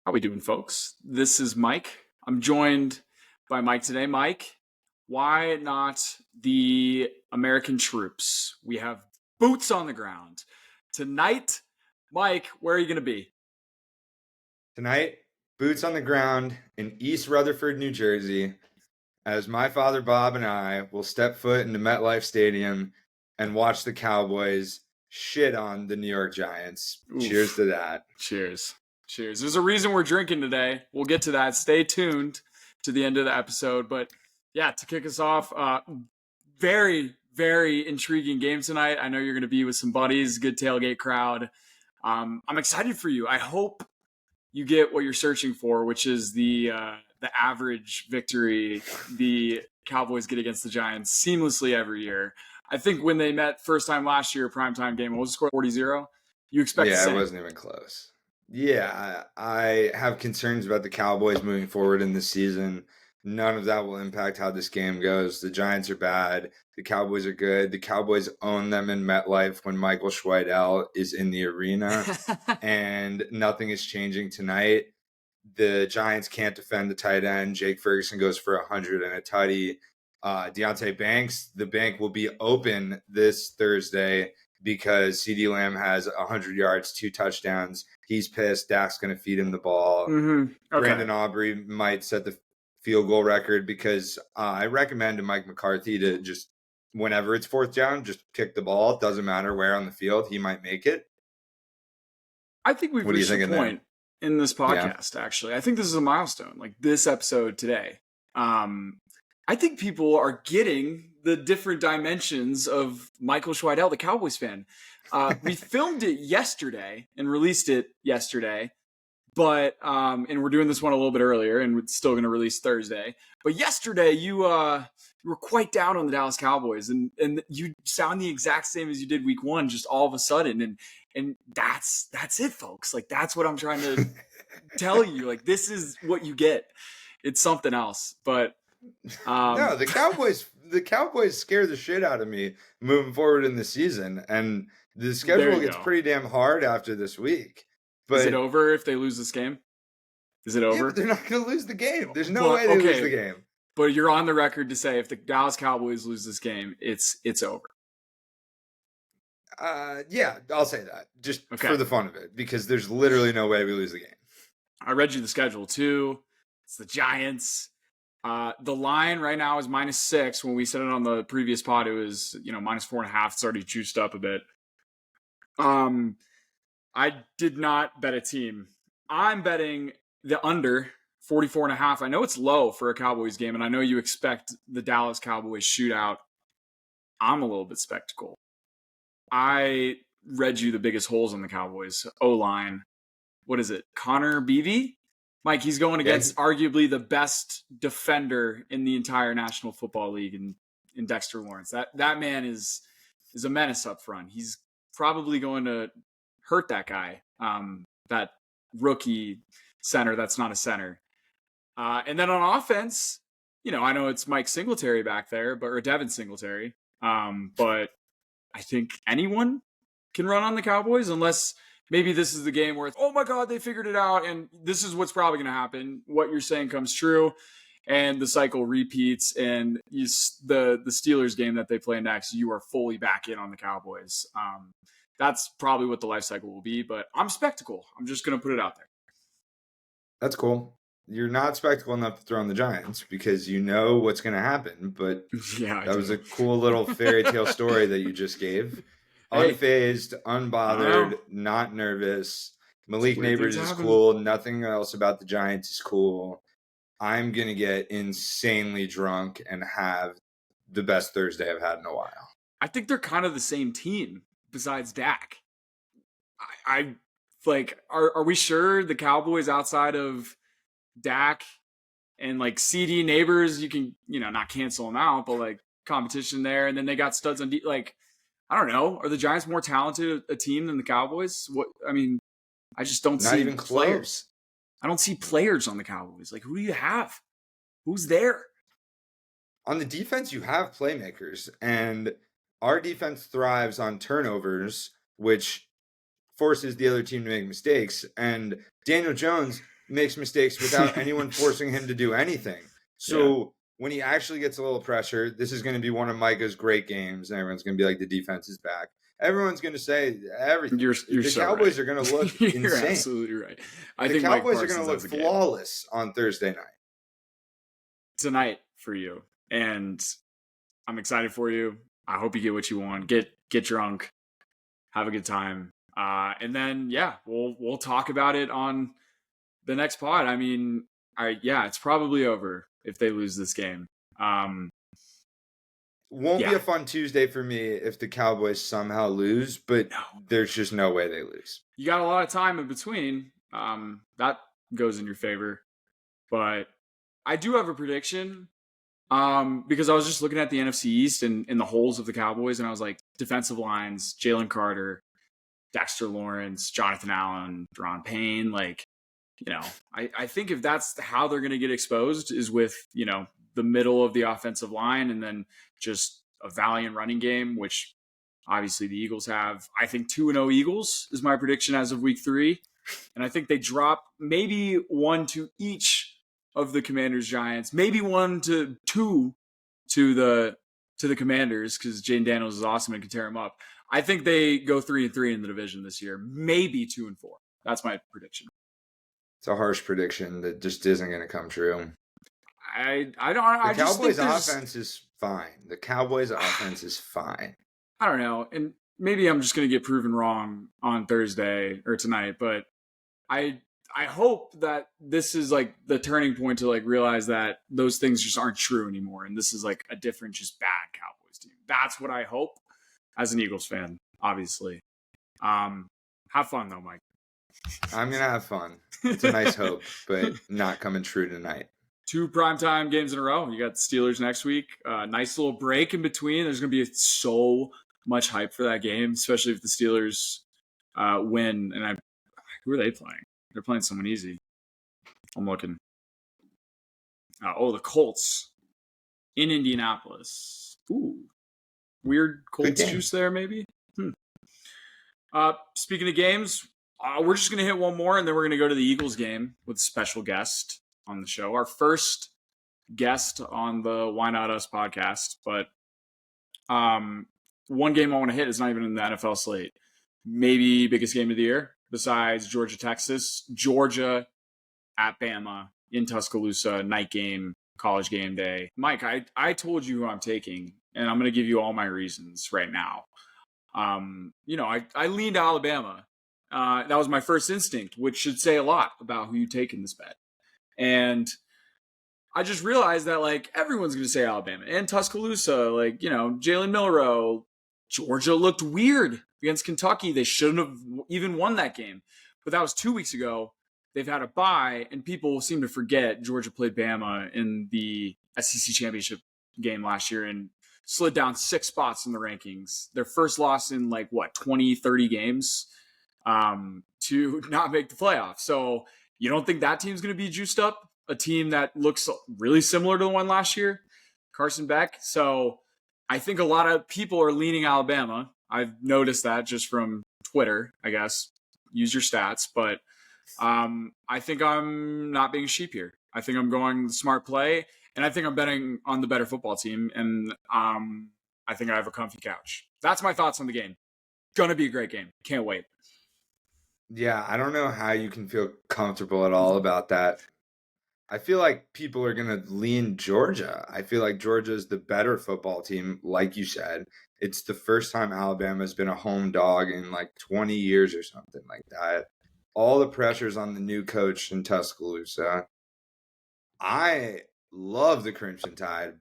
How we doing, folks? This is Mike. I'm joined by Mike today. Mike, why not the American troops? We have boots on the ground. Tonight, Mike, where are you going to be? Tonight, boots on the ground in East Rutherford, New Jersey, as my father Bob and I will step foot into MetLife Stadium and watch the Cowboys shit on the New York Giants. Cheers Oof. to that. Cheers. Cheers. There's a reason we're drinking today. We'll get to that. Stay tuned to the end of the episode. But yeah, to kick us off, very, very intriguing game tonight. I know you're going to be with some buddies, good tailgate crowd. I'm excited for you. I hope you get what you're searching for, which is the average victory the Cowboys get against the Giants seamlessly every year. I think when they met first time last year, primetime game, what was the score? 40-0? You expect the Yeah, it same. wasn't even close. Yeah, I have concerns about the Cowboys moving forward in this season. None of that will impact how this game goes. The Giants are bad. The Cowboys are good. The Cowboys own them in MetLife when Michael Schweidel is in the arena, and nothing is changing tonight. The Giants can't defend the tight end. Jake Ferguson goes for 100 and a tutty. Deontay Banks, the bank will be open this Thursday because CeeDee Lamb has 100 yards, 2 touchdowns. He's pissed. Dak's going to feed him the ball. Okay. Brandon Aubrey might set the field goal record because I recommend to Mike McCarthy to just, whenever it's fourth down, just kick the ball. It doesn't matter where on the field. He might make it. I think we've What are you reached a thinking point in this there? Yeah. podcast, actually. I think this is a milestone, like this episode today. I think people are getting the different dimensions of Michael Schweidel, the Cowboys fan. We filmed it yesterday and released it yesterday, but and we're doing this one a little bit earlier, and it's still going to release Thursday. But yesterday, you were quite down on the Dallas Cowboys, and you sound the exact same as you did week one, just all of a sudden, and that's it, folks. Like, that's what I'm trying to tell you. Like, this is what you get. It's something else, but. No, the Cowboys scare the shit out of me moving forward in the season, and the schedule gets pretty damn hard after this week. But is it over if they lose this game? Is it over? Yeah, but they're not going to lose the game. There's no way they lose the game. But you're on the record to say if the Dallas Cowboys lose this game, it's over. Yeah, I'll say that just for the fun of it, because there's literally no way we lose the game. I read you the schedule too. It's the Giants. The line right now is -6. When we said it on the previous pod, it was -4.5. It's already juiced up a bit. I did not bet a team. I'm betting the under 44.5. I know it's low for a Cowboys game, and I know you expect the Dallas Cowboys shootout. I'm a little bit skeptical. I read you the biggest holes on the Cowboys O-line. What is it? Connor Beebe? Mike, he's going against arguably the best defender in the entire National Football League in Dexter Lawrence. That man is a menace up front. He's probably going to hurt that guy, that rookie center that's not a center. And then on offense, I know it's Mike Singletary back there, or Devin Singletary. But I think anyone can run on the Cowboys unless maybe this is the game where it's, oh my God, they figured it out, and this is what's probably going to happen. What you're saying comes true, and the cycle repeats, and the Steelers game that they play next, you are fully back in on the Cowboys. That's probably what the life cycle will be, but I'm skeptical. I'm just going to put it out there. That's cool. You're not spectacle enough to throw on the Giants because you know what's going to happen, but yeah, that was a cool little fairy tale story that you just gave. Unfazed, unbothered, not nervous. Malik Neighbors is cool. Nothing else about the Giants is cool. I'm going to get insanely drunk and have the best Thursday I've had in a while. I think they're kind of the same team besides Dak. I like, are we sure the Cowboys outside of Dak and like CD Neighbors, you can, not cancel them out, but like competition there. And then they got studs on like, I don't know. Are the Giants more talented a team than the Cowboys? I just don't see even players. I don't see players on the Cowboys. Like, who do you have? Who's there? On the defense, you have playmakers, and our defense thrives on turnovers, which forces the other team to make mistakes. And Daniel Jones makes mistakes without anyone forcing him to do anything. So when he actually gets a little pressure, this is going to be one of Micah's great games, and everyone's going to be like, the defense is back. Everyone's going to say everything. You're The so Cowboys right. are going to look You're insane. absolutely right. I The think Mike Cowboys are going Parsons to look has a game flawless on Thursday night. tonight for you, and I'm excited for you. I hope you get what you want. Get drunk, have a good time, and then we'll talk about it on the next pod. I mean, it's probably over if they lose this game. Won't be a fun Tuesday for me if the Cowboys somehow lose, but there's just no way they lose. You got a lot of time in between. That goes in your favor, but I do have a prediction. Because I was just looking at the NFC East and in the holes of the Cowboys, and I was like, defensive lines, Jalen Carter, Dexter Lawrence, Jonathan Allen, Deron Payne. Like, I think if that's how they're going to get exposed is with, the middle of the offensive line and then just a valiant running game, which obviously the Eagles have. I think 2-0 Eagles is my prediction as of week 3. And I think they drop maybe 1 to each of the Commanders Giants, maybe 1 to 2 to the Commanders, because Jaden Daniels is awesome and can tear them up. I think they go 3-3 in the division this year, maybe 2-4. That's my prediction. It's a harsh prediction that just isn't going to come true. I don't. The Cowboys' offense is fine. The Cowboys' offense is fine. I don't know, and maybe I'm just going to get proven wrong on Thursday or tonight, but I hope that this is like the turning point to like realize that those things just aren't true anymore, and this is like a different, just bad Cowboys team. That's what I hope as an Eagles fan, obviously. Have fun though, Mike. I'm gonna have fun. It's a nice hope, but not coming true tonight. 2 primetime games in a row. You got the Steelers next week. Nice little break in between. There's going to be so much hype for that game, especially if the Steelers win. And who are they playing? They're playing someone easy. I'm looking. The Colts in Indianapolis. Ooh, weird Colts juice there, maybe. Speaking of games, we're just going to hit one more, and then we're going to go to the Eagles game with a special guest on the show. Our first guest on the Why Not Us podcast. But one game I want to hit is not even in the NFL slate. Maybe biggest game of the year besides Georgia, Texas. Georgia at Bama in Tuscaloosa, night game, college game day. Mike, I told you who I'm taking, and I'm going to give you all my reasons right now. I leaned to Alabama. That was my first instinct, which should say a lot about who you take in this bet. And I just realized that, like, everyone's going to say Alabama and Tuscaloosa, like, Jalen Milroe. Georgia looked weird against Kentucky. They shouldn't have even won that game. But that was 2 weeks ago. They've had a bye, and people seem to forget Georgia played Bama in the SEC championship game last year and slid down 6 spots in the rankings. Their first loss in 20, 30 games to not make the playoffs. So you don't think that team's going to be juiced up? A team that looks really similar to the one last year, Carson Beck. So I think a lot of people are leaning Alabama. I've noticed that just from Twitter, I guess. Use your stats. But I think I'm not being sheep here. I think I'm going the smart play, and I think I'm betting on the better football team, and I think I have a comfy couch. That's my thoughts on the game. Gonna be a great game. Can't wait. Yeah, I don't know how you can feel comfortable at all about that. I feel like people are going to lean Georgia. I feel like Georgia is the better football team, like you said. It's the first time Alabama's been a home dog in 20 years or something like that. All the pressure's on the new coach in Tuscaloosa. I love the Crimson Tide,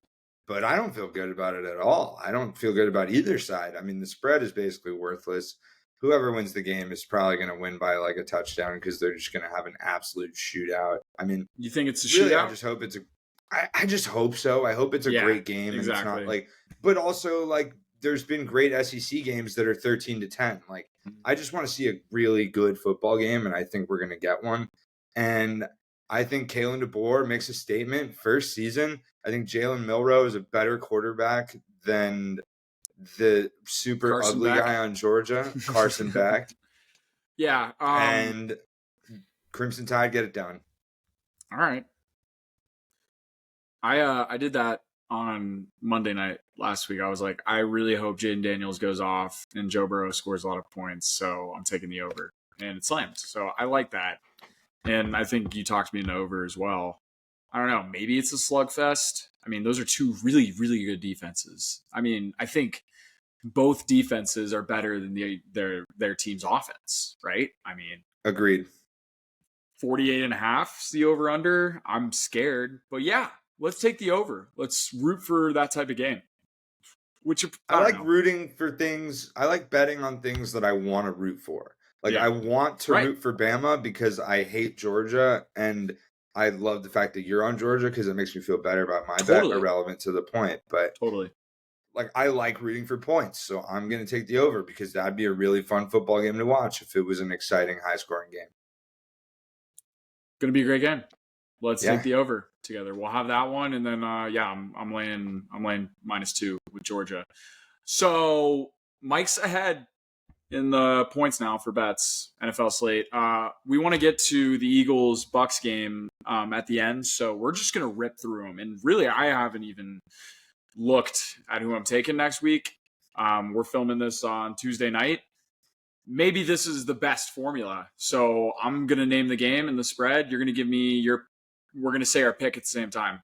but I don't feel good about it at all. I don't feel good about either side. I mean, the spread is basically worthless. Whoever wins the game is probably going to win by a touchdown because they're just going to have an absolute shootout. I mean, you think it's a really, shootout? I just hope so. I hope it's a great game. Exactly. And it's not but also there's been great SEC games that are 13-10. I just want to see a really good football game, and I think we're going to get one. And I think Kalen DeBoer makes a statement first season. I think Jalen Milroe is a better quarterback than the super Carson ugly Beck. guy on Georgia, Carson Beck. Yeah. And Crimson Tide get it done. All right. I did that on Monday night last week. I was like, I really hope Jaden Daniels goes off and Joe Burrow scores a lot of points, so I'm taking the over, and it slammed. So I like that, and I think you talked me into over as well. I don't know. Maybe it's a slugfest. I mean, those are two really, really good defenses. I mean, I think both defenses are better than their team's offense, right? I mean, Agreed. 48 and a half is the over under. I'm scared, but yeah, let's take the over. Let's root for that type of game. Which I like rooting for things. I like betting on things that I want to root for. Like I want to root for Bama because I hate Georgia, and I love the fact that you're on Georgia because it makes me feel better about my bet, irrelevant to the point. But like I like rooting for points, so I'm going to take the over because that'd be a really fun football game to watch if it was an exciting, high-scoring game. Going to be a great game. Let's take the over together. We'll have that one, and then I'm laying -2 with Georgia. So Mike's ahead in the points now for bets, NFL slate. We want to get to the Eagles-Bucks game at the end, so we're just going to rip through them. And really, I haven't even looked at who I'm taking next week. We're filming this on Tuesday night. Maybe this is the best formula. So I'm going to name the game and the spread. You're going to give me we're going to say our pick at the same time.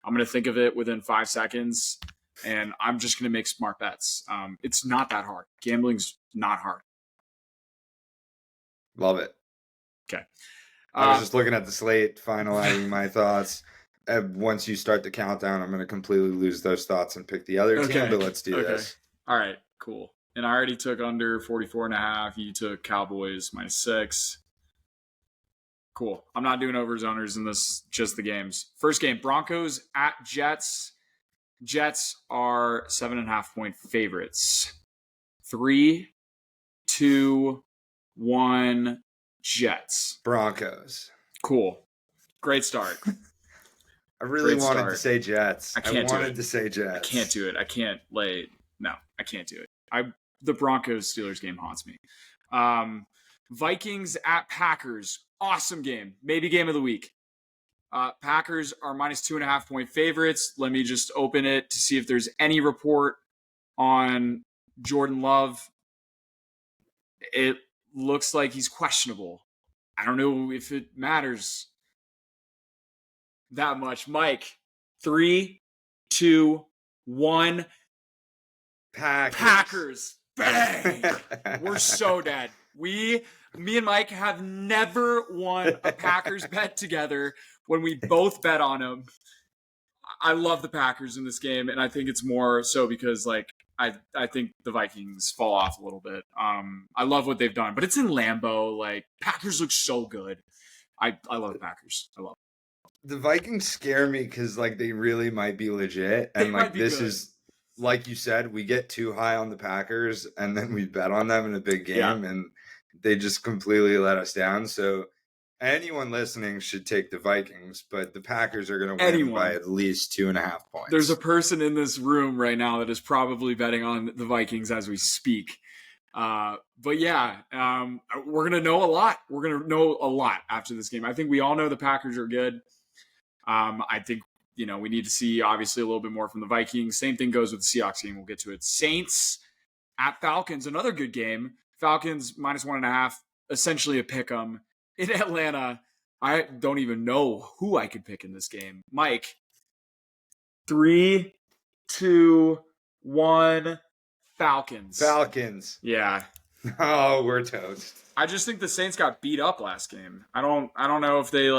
I'm going to think of it within 5 seconds, and I'm just going to make smart bets. It's not that hard. Gambling's not hard. Love it. Okay. I was just looking at the slate, finalizing my thoughts. Once you start the countdown, I'm going to completely lose those thoughts and pick the other team, but let's do this. All right, cool. And I already took under 44.5. You took Cowboys -6. Cool. I'm not doing overs, unders in this, just the games. First game, Broncos at Jets. Jets are 7.5-point favorites. 3, 2, 1, Jets. Broncos. Cool. Great start. I really wanted to say Jets. I wanted to say Jets. I can't do it. I can't lay. No, I can't do it. The Broncos-Steelers game haunts me. Vikings at Packers. Awesome game. Maybe game of the week. Packers are -2.5-point favorites. Let me just open it to see if there's any report on Jordan Love. It looks like he's questionable. I don't know if it matters that much. Mike, 3, 2, 1. Packers. Bang! We're so dead. Me and Mike have never won a Packers bet together when we both bet on them. I love the Packers in this game, and I think it's more so because I think the Vikings fall off a little bit. I love what they've done, but it's in Lambeau. Like, Packers look so good. I love the Packers. I love them. The Vikings scare me because they really might be legit, and this good. Is. Like you said, we get too high on the Packers and then we bet on them in a big game and they just completely let us down. So anyone listening should take the Vikings, but the Packers are going to win by at least 2.5 points. There's a person in this room right now that is probably betting on the Vikings as we speak. But we're going to know a lot. We're going to know a lot after this game. I think we all know the Packers are good. I think, we need to see, obviously, a little bit more from the Vikings. Same thing goes with the Seahawks game. We'll get to it. Saints at Falcons, another good game. Falcons -1.5, essentially a pick 'em. In Atlanta, I don't even know who I could pick in this game. Mike, 3, 2, 1, Falcons. Falcons. Yeah. Oh, we're toast. I just think the Saints got beat up last game. I don't know if they're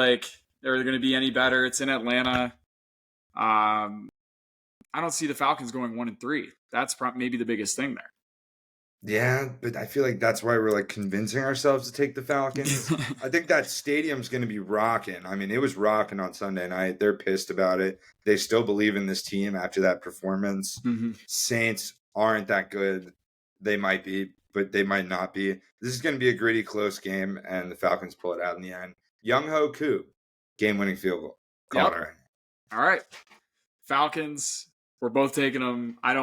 going to be any better. It's in Atlanta. I don't see the Falcons going 1-3. That's maybe the biggest thing there. Yeah, but I feel like that's why we're convincing ourselves to take the Falcons. I think that stadium's going to be rocking. I mean, it was rocking on Sunday night. They're pissed about it. They still believe in this team after that performance. Mm-hmm. Saints aren't that good. They might be, but they might not be. This is going to be a gritty, close game, and the Falcons pull it out in the end. Young-Ho Koo, game-winning field goal. Call it right. All right. Falcons, we're both taking them. I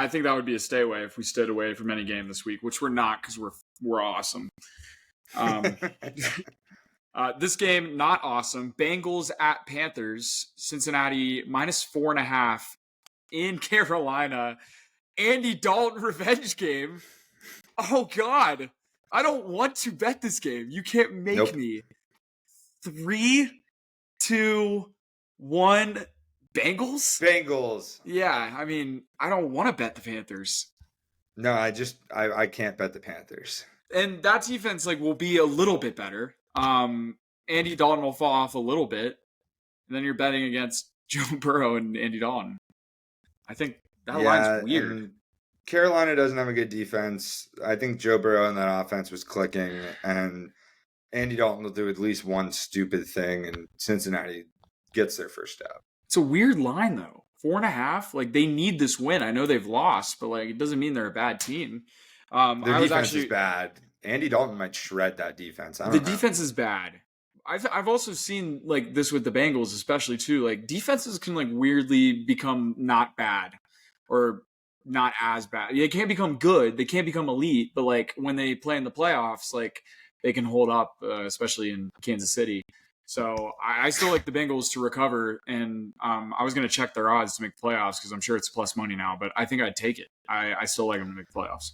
think that would be a stay away if we stayed away from any game this week, which we're not because we're awesome. This game, not awesome. Bengals at Panthers. Cincinnati -4.5 in Carolina. Andy Dalton revenge game. Oh, God. I don't want to bet this game. You can't make Nope. me. 3, 2, 1. Bengals? Yeah, I mean, I don't want to bet the Panthers. No, I can't bet the Panthers. And that defense will be a little bit better. Andy Dalton will fall off a little bit. And then you're betting against Joe Burrow and Andy Dalton. I think that line's weird. And Carolina doesn't have a good defense. I think Joe Burrow and that offense was clicking, and Andy Dalton will do at least one stupid thing, and Cincinnati gets their first out. It's a weird line, though. 4.5. They need this win. I know they've lost, but it doesn't mean they're a bad team. Their defense is bad. Andy Dalton might shred that defense. I don't know. Defense is bad. I've also seen this with the Bengals, especially too. Defenses can weirdly become not bad or not as bad. They can't become good. They can't become elite. But when they play in the playoffs, they can hold up, especially in Kansas City. So I still like the Bengals to recover, and I was going to check their odds to make the playoffs because I'm sure it's plus money now. But I think I'd take it. I still like them to make the playoffs.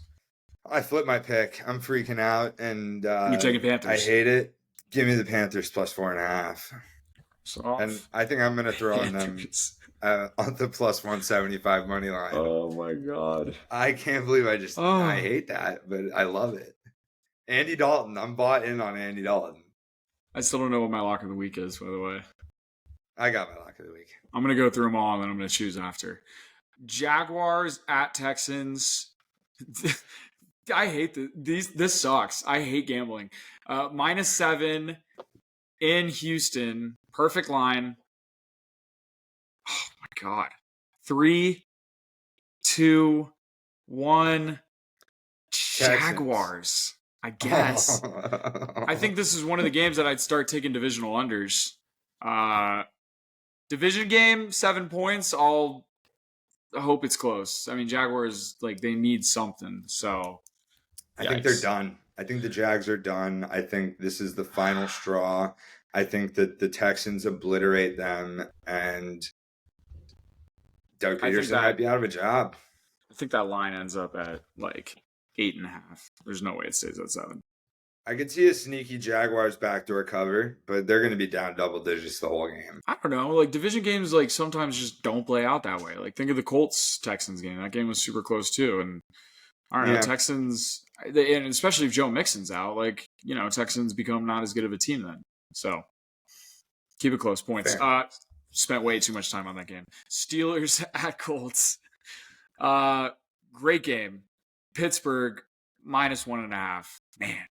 I flipped my pick. I'm freaking out, and you're taking Panthers. I hate it. Give me the Panthers plus 4.5. And I think I'm going to throw in them on the plus 175 money line. Oh my God. I can't believe I hate that, but I love it. Andy Dalton. I'm bought in on Andy Dalton. I still don't know what my lock of the week is, by the way. I got my lock of the week. I'm going to go through them all, and then I'm going to choose after. Jaguars at Texans. I hate this sucks. I hate gambling. -7 in Houston. Perfect line. Oh my God. 3, 2, 1. Jaguars. I guess. I think this is one of the games that I'd start taking divisional unders. Division game, 7 points. I'll hope it's close. I mean, Jaguars, they need something. So I think they're done. I think the Jags are done. I think this is the final straw. I think that the Texans obliterate them, and Doug Peterson might be out of a job. I think that line ends up at 8.5. There's no way it stays at 7. I could see a sneaky Jaguars backdoor cover, but they're going to be down double digits the whole game. I don't know. Division games sometimes just don't play out that way. Think of the Colts Texans game. That game was super close too, and I don't know, Texans, and especially if Joe Mixon's out, Texans become not as good of a team then. So keep it close. Points. Spent way too much time on that game. Steelers at Colts. Great game. Pittsburgh -1.5. Man,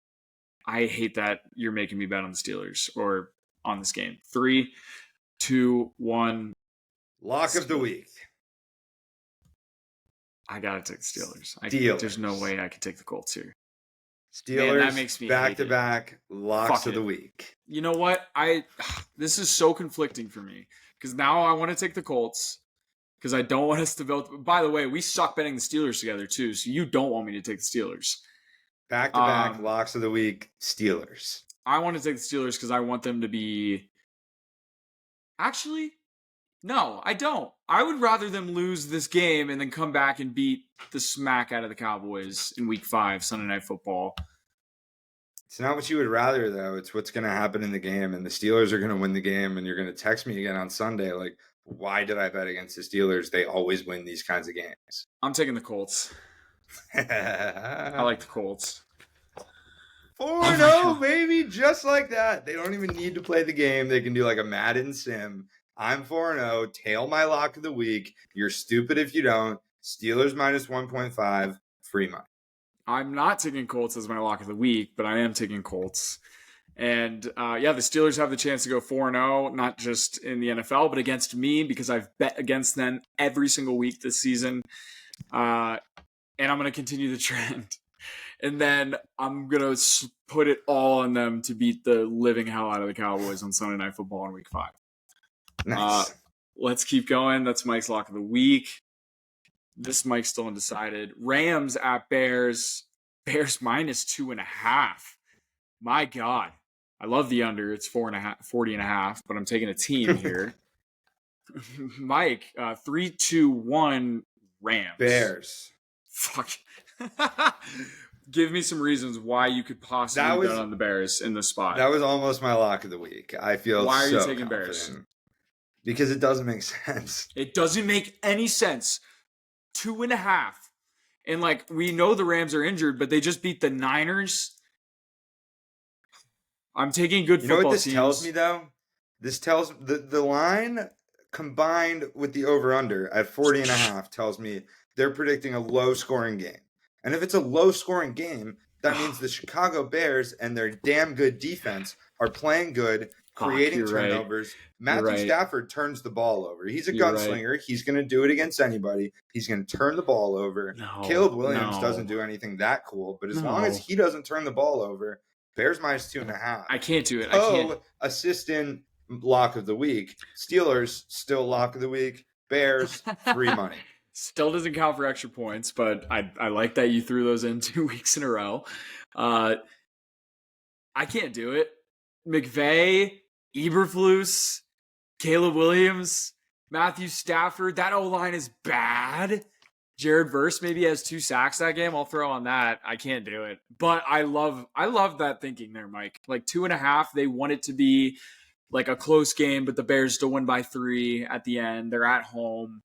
I hate that you're making me bet on the Steelers or on this game. 3, 2, 1. Lock of the week. I gotta take the Steelers. There's no way I could take the Colts here. Steelers, man, that makes me back-to-back locks of the week. You know what? This is so conflicting for me because now I want to take the Colts because I don't want us to build. By the way, we suck betting the Steelers together too, so you don't want me to take the Steelers. Back-to-back locks of the week, Steelers. I want to take the Steelers because I want them to be. Actually, no, I don't. I would rather them lose this game and then come back and beat the smack out of the Cowboys in Week 5, Sunday Night Football. It's not what you would rather, though. It's what's going to happen in the game, and the Steelers are going to win the game, and you're going to text me again on Sunday, why did I bet against the Steelers? They always win these kinds of games. I'm taking the Colts. I like the Colts. 4-0, baby, just like that. They don't even need to play the game. They can do a Madden sim. I'm 4-0. Tail my lock of the week. You're stupid if you don't. Steelers -1.5. Free money. I'm not taking Colts as my lock of the week, but I am taking Colts. And the Steelers have the chance to go 4-0, not just in the NFL, but against me because I've bet against them every single week this season. And I'm going to continue the trend. And then I'm going to put it all on them to beat the living hell out of the Cowboys on Sunday Night Football in Week 5. Nice. Let's keep going. That's Mike's lock of the week. This Mike's still undecided. Rams at Bears. Bears -2.5. My God. I love the under. It's 40.5, but I'm taking a team here. Mike, 3-2-1 Rams. Bears. Fuck. Give me some reasons why you could possibly bet on the Bears in this spot. That was almost my lock of the week. I feel why are so you taking confident. Bears? Because it doesn't make sense. It doesn't make any sense. 2.5. And like, we know the Rams are injured, but they just beat the Niners. I'm taking good football teams. You know what this tells me, though? This tells the line combined with the over-under at 40.5 tells me they're predicting a low-scoring game. And if it's a low-scoring game, that means the Chicago Bears and their damn good defense are playing good, creating turnovers. Right. Matthew Stafford turns the ball over. He's a gunslinger. Right. He's going to do it against anybody. He's going to turn the ball over. Caleb Williams doesn't do anything that cool, but as long as he doesn't turn the ball over, Bears minus 2.5. I can't do it. I can't. Assistant lock of the week. Steelers still lock of the week. Bears free money. Still doesn't count for extra points, but I like that you threw those in 2 weeks in a row. I can't do it. McVay, Eberflus, Caleb Williams, Matthew Stafford. That O-line is bad. Jared Verse maybe has 2 sacks that game. I'll throw on that. I can't do it. But I love that thinking there, Mike. Like 2.5, they want it to be like a close game, but the Bears still win by 3 at the end. They're at home.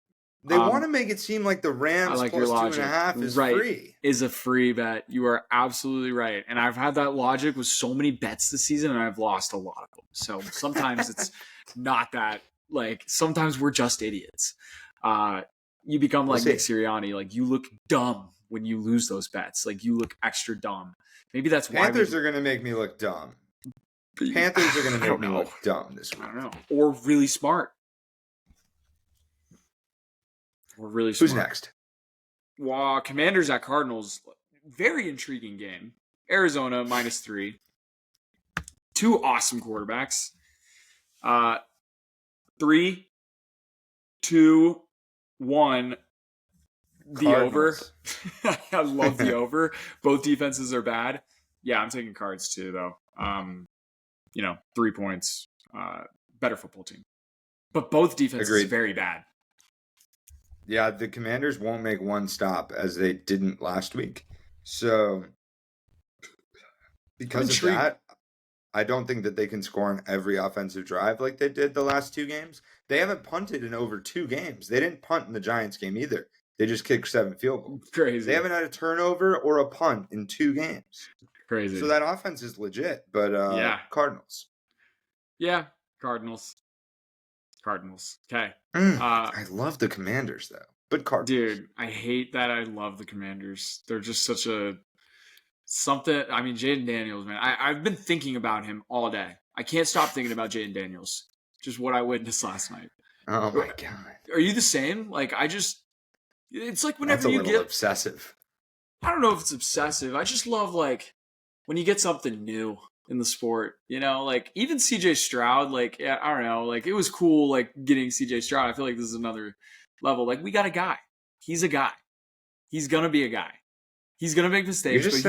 They want to make it seem like the Rams like plus 2.5 is free. Is a free bet. You are absolutely right. And I've had that logic with so many bets this season, and I've lost a lot of them. So sometimes it's not that. Like, sometimes we're just idiots. You become like Nick Sirianni. Like, you look dumb when you lose those bets. Like, you look extra dumb. Maybe that's why Panthers are going to make me look dumb. Panthers are going to make me look dumb this week. I don't know. Or really smart. Or really smart. Who's next? Well, Commanders at Cardinals. Very intriguing game. Arizona minus 3. 2 awesome quarterbacks. 3, 2, 1. The Cardinals. over. I love the over. Both defenses are bad. Yeah, I'm taking Cards too, though. 3 points. Better football team. But both defenses are very bad. Yeah, the Commanders won't make one stop as they didn't last week. So, because of that, I don't think that they can score on every offensive drive like they did the last 2 games. They haven't punted in over 2 games. They didn't punt in the Giants game either. They just kicked 7 field goals. Crazy. They haven't had a turnover or a punt in 2 games. Crazy. So that offense is legit, but Cardinals. Yeah, Cardinals. Okay. I love the Commanders, though. But Cardinals. Dude, I hate that I love the Commanders. They're just such a something. I mean, Jaden Daniels, man. I've been thinking about him all day. I can't stop thinking about Jaden Daniels. Just what I witnessed last night. Oh, my God. Are you the same? Like, it's like whenever you get obsessive. I don't know if it's obsessive. I just love, like, when you get something new in the sport, like even CJ Stroud, like, yeah, I don't know, like it was cool, like getting CJ Stroud. I feel like this is another level. Like, we got a guy. He's a guy. He's gonna be a guy. He's gonna make mistakes.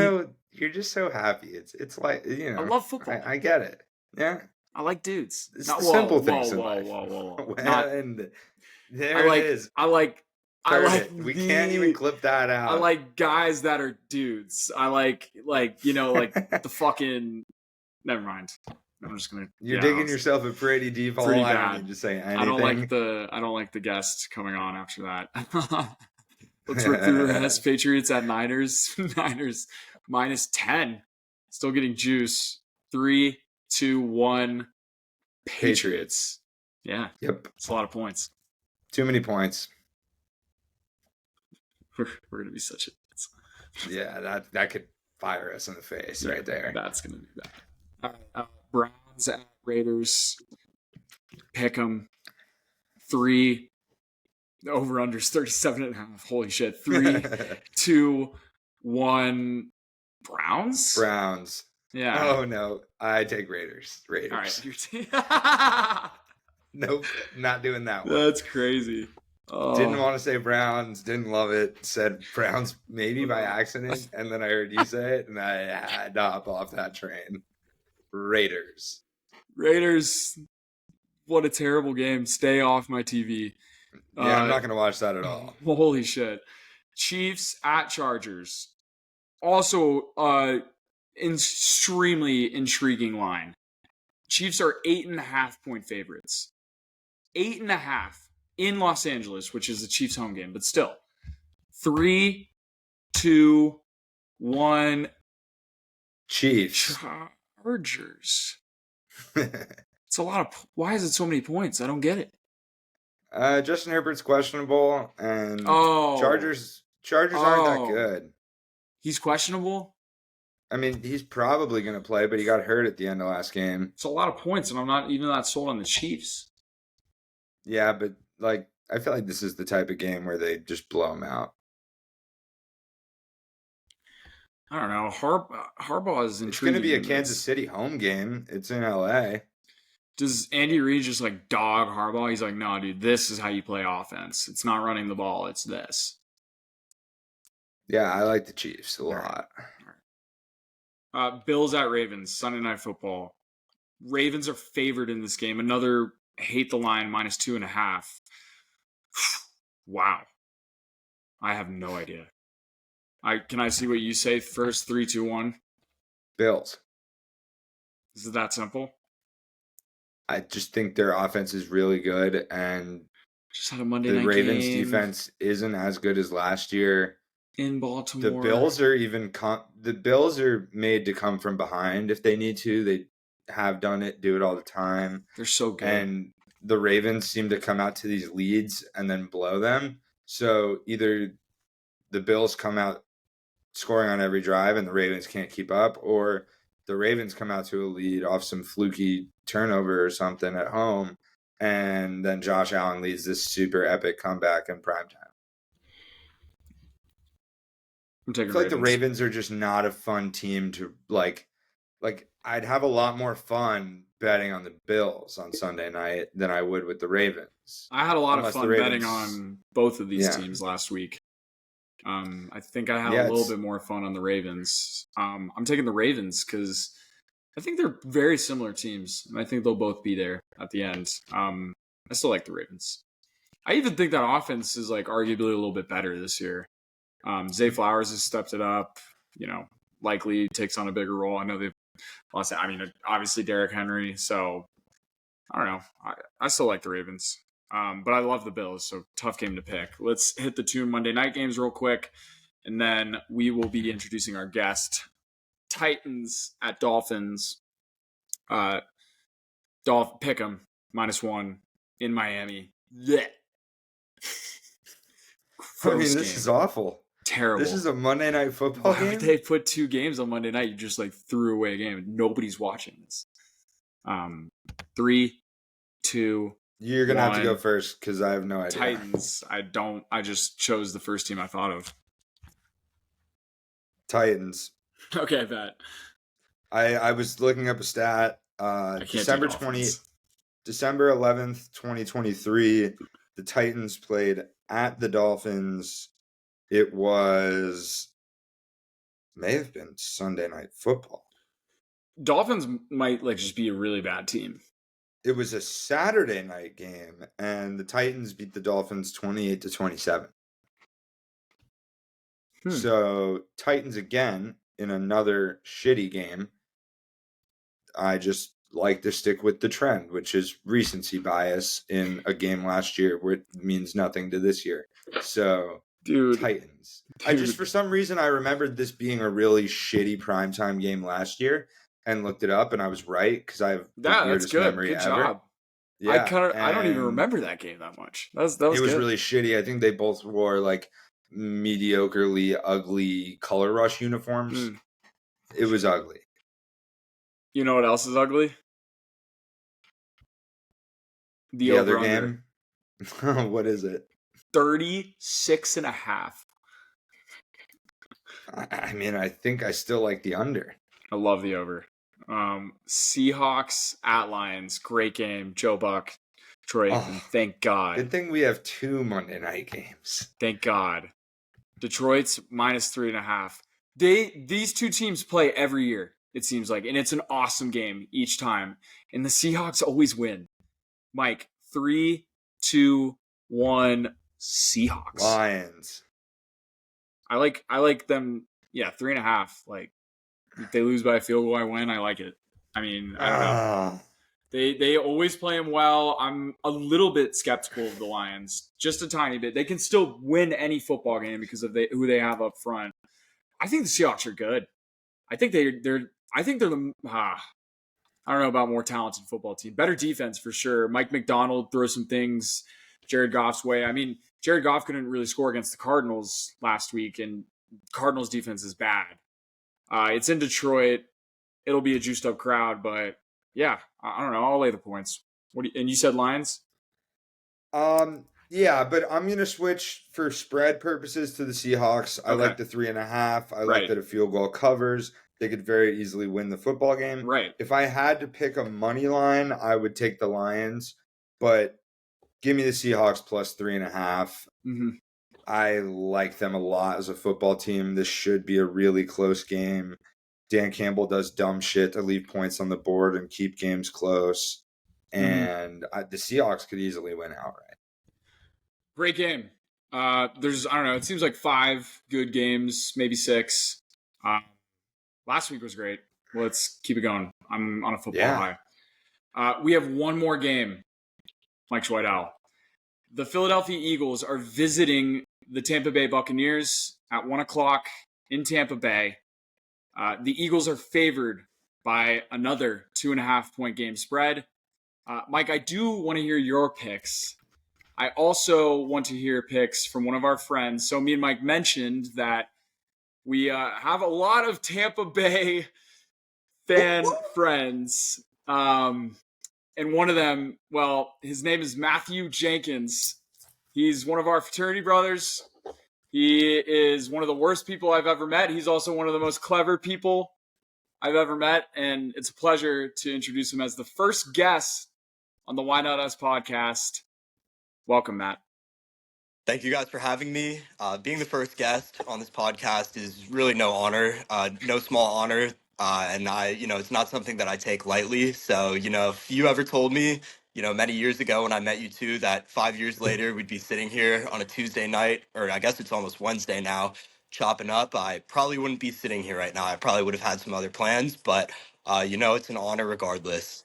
You're just so happy. It's like, I love football. I get it. Yeah. I like dudes. It's the simple things in life. Whoa. And there it is. We can't even clip that out. I like guys that are dudes. I like like the fucking. Never mind. I'm just gonna. You're digging yourself a pretty deep hole. I don't need to say anything. I don't like the guest coming on after that. Let's rip through the rest. Patriots at Niners. Niners minus 10. Still getting juice. 3, 2, 1. Patriots. Yeah. Yep. It's a lot of points. Too many points. We're gonna be such idiots. Yeah, that could fire us in the face right there. That's gonna be bad. All right, Browns at Raiders. Pick 'em. 3. The over-under's 37.5. Holy shit. 3, 2, 1. Browns? Yeah. Oh, no. I take Raiders. All right. Nope. Not doing that one. That's crazy. Oh. Didn't want to say Browns. Didn't love it. Said Browns maybe by accident. And then I heard you say it, and I had to hop off that train. Raiders. Raiders, what a terrible game. Stay off my TV. Yeah, I'm not going to watch that at all. Holy shit. Chiefs at Chargers. Also, extremely intriguing line. Chiefs are 8.5-point favorites. 8.5 in Los Angeles, which is the Chiefs' home game, but still. 3, 2, 1. Chiefs. Chargers. It's a lot of. Why is it so many points? I don't get it. Justin Herbert's questionable, and Chargers aren't that good. He's questionable? I mean, he's probably going to play, but he got hurt at the end of last game. It's a lot of points, and I'm not even that sold on the Chiefs. Yeah, but I feel like this is the type of game where they just blow him out. I don't know. Harbaugh is intriguing. It's going to be a Kansas City home game. It's in LA. Does Andy Reid just dog Harbaugh? He's like, no, dude, this is how you play offense. It's not running the ball. It's this. Yeah, I like the Chiefs a lot. Bills at Ravens, Sunday Night Football. Ravens are favored in this game. Another hate the line, -2.5. Wow. I have no idea. Can I see what you say first? 3, 2, 1. Bills. Is it that simple? I just think their offense is really good, and just had a Monday night Ravens game. defense isn't as good as last year. In Baltimore. The Bills are made to come from behind if they need to. They have done it, do it all the time. They're so good. And the Ravens seem to come out to these leads and then blow them. So either the Bills come out scoring on every drive and the Ravens can't keep up, or the Ravens come out to a lead off some fluky turnover or something at home, and then Josh Allen leads this super epic comeback in primetime. I'm taking I feel like the Ravens are just not a fun team to like. I'd have a lot more fun betting on the Bills on Sunday night than I would with the Ravens. I had a lot of fun betting on both of these teams last week. I think I had a little bit more fun on the Ravens. I'm taking the Ravens because I think they're very similar teams, and I think they'll both be there at the end. I still like the Ravens. I even think that offense is arguably a little bit better this year. Zay Flowers has stepped it up. Likely takes on a bigger role. I know they've lost. I mean, obviously Derrick Henry. So I don't know. I still like the Ravens. But I love the Bills, so tough game to pick. Let's hit the 2 Monday night games real quick, and then we will be introducing our guest. Titans at Dolphins. Pick 'em, -1 in Miami. Yeah. This is awful. Terrible. This is a Monday Night Football game? They put 2 games on Monday night. You just threw away a game. Nobody's watching this. 3, 2, You're going to have to go first because I have no idea. Titans. I just chose the first team I thought of. Titans. Okay, bet. I was looking up a stat. December 11th, 2023, the Titans played at the Dolphins. It may have been Sunday Night Football. Dolphins might just be a really bad team. It was a Saturday night game, and the Titans beat the Dolphins 28-27. So Titans again in another shitty game. I just like to stick with the trend, which is recency bias in a game last year where it means nothing to this year. So, Titans. For some reason, I remembered this being a really shitty primetime game last year and looked it up, and I was right because I have the weirdest memory good ever. Job. Yeah, I don't even remember that game that much. That was it was really shitty. I think they both wore mediocrely ugly Color Rush uniforms. It was ugly. You know what else is ugly? The other game? What is it? 36.5. I mean, I think I still like the under. I love the over. Seahawks at Lions. Great game. Joe Buck. Detroit. Thank God. Good thing we have 2 Monday night games. Thank God. Detroit's -3.5. These 2 teams play every year. it seems like. And it's an awesome game each time. And the Seahawks always win. Mike, 3, 2, 1, Seahawks. Lions. I like them, 3.5. Like, if they lose by a field goal, I win. I like it. I mean, I don't know. They always play them well. I'm a little bit skeptical of the Lions, just a tiny bit. They can still win any football game because of who they have up front. I think the Seahawks are good. I think they're the I don't know about more talented football team. Better defense for sure. Mike McDonald throws some things Jared Goff's way. I mean, Jared Goff couldn't really score against the Cardinals last week, and Cardinals defense is bad. It's in Detroit. It'll be a juiced up crowd, but yeah, I don't know. I'll lay the points. And you said Lions? Yeah, but I'm gonna switch for spread purposes to the Seahawks. I like the 3.5. I like that a field goal covers. They could very easily win the football game. Right. If I had to pick a money line, I would take the Lions, but give me the Seahawks plus 3.5. Mm-hmm. I like them a lot as a football team. This should be a really close game. Dan Campbell does dumb shit to leave points on the board and keep games close. And the Seahawks could easily win outright. Great game. I don't know. It seems like 5 good games, maybe 6. Last week was great. Let's keep it going. I'm on a football high. We have one more game, Mike Schweidel. The Philadelphia Eagles are visiting the Tampa Bay Buccaneers at 1 o'clock in Tampa Bay. The Eagles are favored by another 2.5-point game spread. Mike, I do want to hear your picks. I also want to hear picks from one of our friends. So me and Mike mentioned that we have a lot of Tampa Bay fan friends. And one of them, well, his name is Matthew Jenkins. He's one of our fraternity brothers. He is one of the worst people I've ever met. He's also one of the most clever people I've ever met. And it's a pleasure to introduce him as the first guest on the Why Not Us podcast. Welcome, Matt. Thank you guys for having me. Being the first guest on this podcast is really no honor, no small honor. And it's not something that I take lightly. So, if you ever told me, many years ago when I met you two, that 5 years later we'd be sitting here on a Tuesday night, or I guess it's almost Wednesday now, chopping up, I probably wouldn't be sitting here right now. I probably would have had some other plans, but, it's an honor regardless.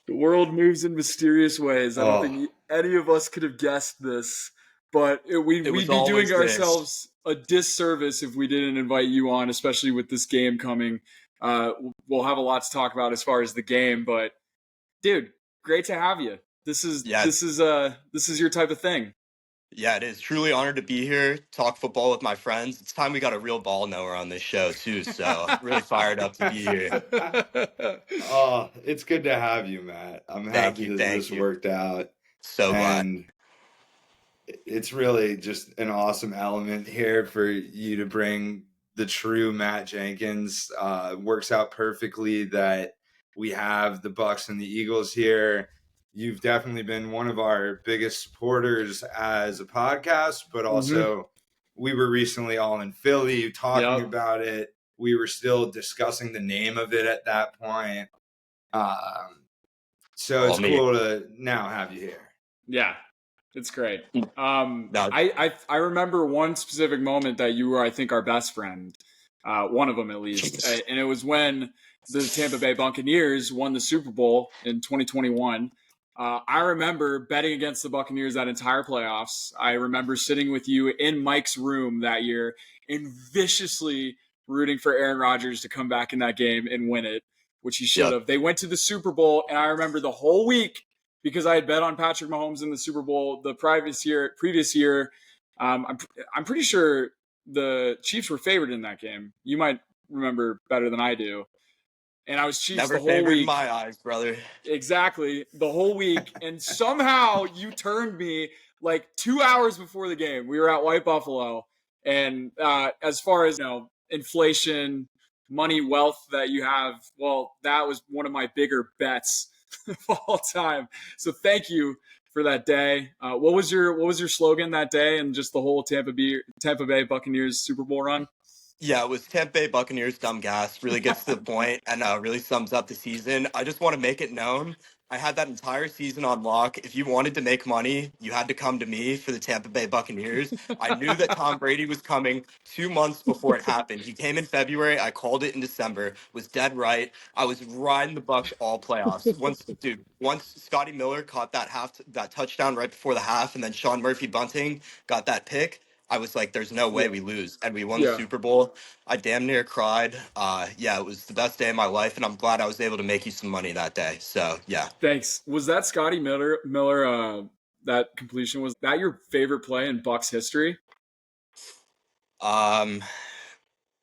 The world moves in mysterious ways. I don't think any of us could have guessed this. But we'd be doing ourselves a disservice if we didn't invite you on, especially with this game coming. We'll have a lot to talk about as far as the game, but dude, great to have you. This is your type of thing. Yeah, it is. Truly honored to be here, talk football with my friends. It's time we got a real ball knower on this show too, so really fired up to be here. It's good to have you, Matt. I'm happy that this worked out. So glad. It's really just an awesome element here for you to bring the true Matt Jenkins. Works out perfectly that we have the Bucs and the Eagles here. You've definitely been one of our biggest supporters as a podcast, but also we were recently all in Philly talking about it. We were still discussing the name of it at that point. So it's cool to now have you here. Yeah. It's great. I remember one specific moment that you were, I think, our best friend, one of them at least, and it was when the Tampa Bay Buccaneers won the Super Bowl in 2021. I remember betting against the Buccaneers that entire playoffs. I remember sitting with you in Mike's room that year and viciously rooting for Aaron Rodgers to come back in that game and win it, which he should have. They went to the Super Bowl, and I remember the whole week, because I had bet on Patrick Mahomes in the Super Bowl the previous year. I'm pretty sure the Chiefs were favored in that game. You might remember better than I do. And I was Chiefs the whole week. In my eyes, brother. Exactly, the whole week. And somehow you turned me like 2 hours before the game. We were at White Buffalo. And as far as, inflation, money, wealth that you have, well, that was one of my bigger bets of all time. So thank you for that day. What was your slogan that day and just the whole Tampa Bay Buccaneers Super Bowl run? Yeah, it was Tampa Bay Buccaneers dumb gas. Really gets to the point and really sums up the season. I just want to make it known. I had that entire season on lock. If you wanted to make money, you had to come to me for the Tampa Bay Buccaneers. I knew that Tom Brady was coming 2 months before it happened. He came in February. I called it in December. Was dead right. I was riding the Bucks all playoffs. Once Scotty Miller caught that touchdown right before the half, and then Sean Murphy Bunting got that pick. I was like, "There's no way Yeah. we lose," and we won the Yeah. Super Bowl. I damn near cried. Yeah, it was the best day of my life, and I'm glad I was able to make you some money that day. So yeah. Thanks. Was that Scotty Miller that completion, was that your favorite play in Bucks history? Um,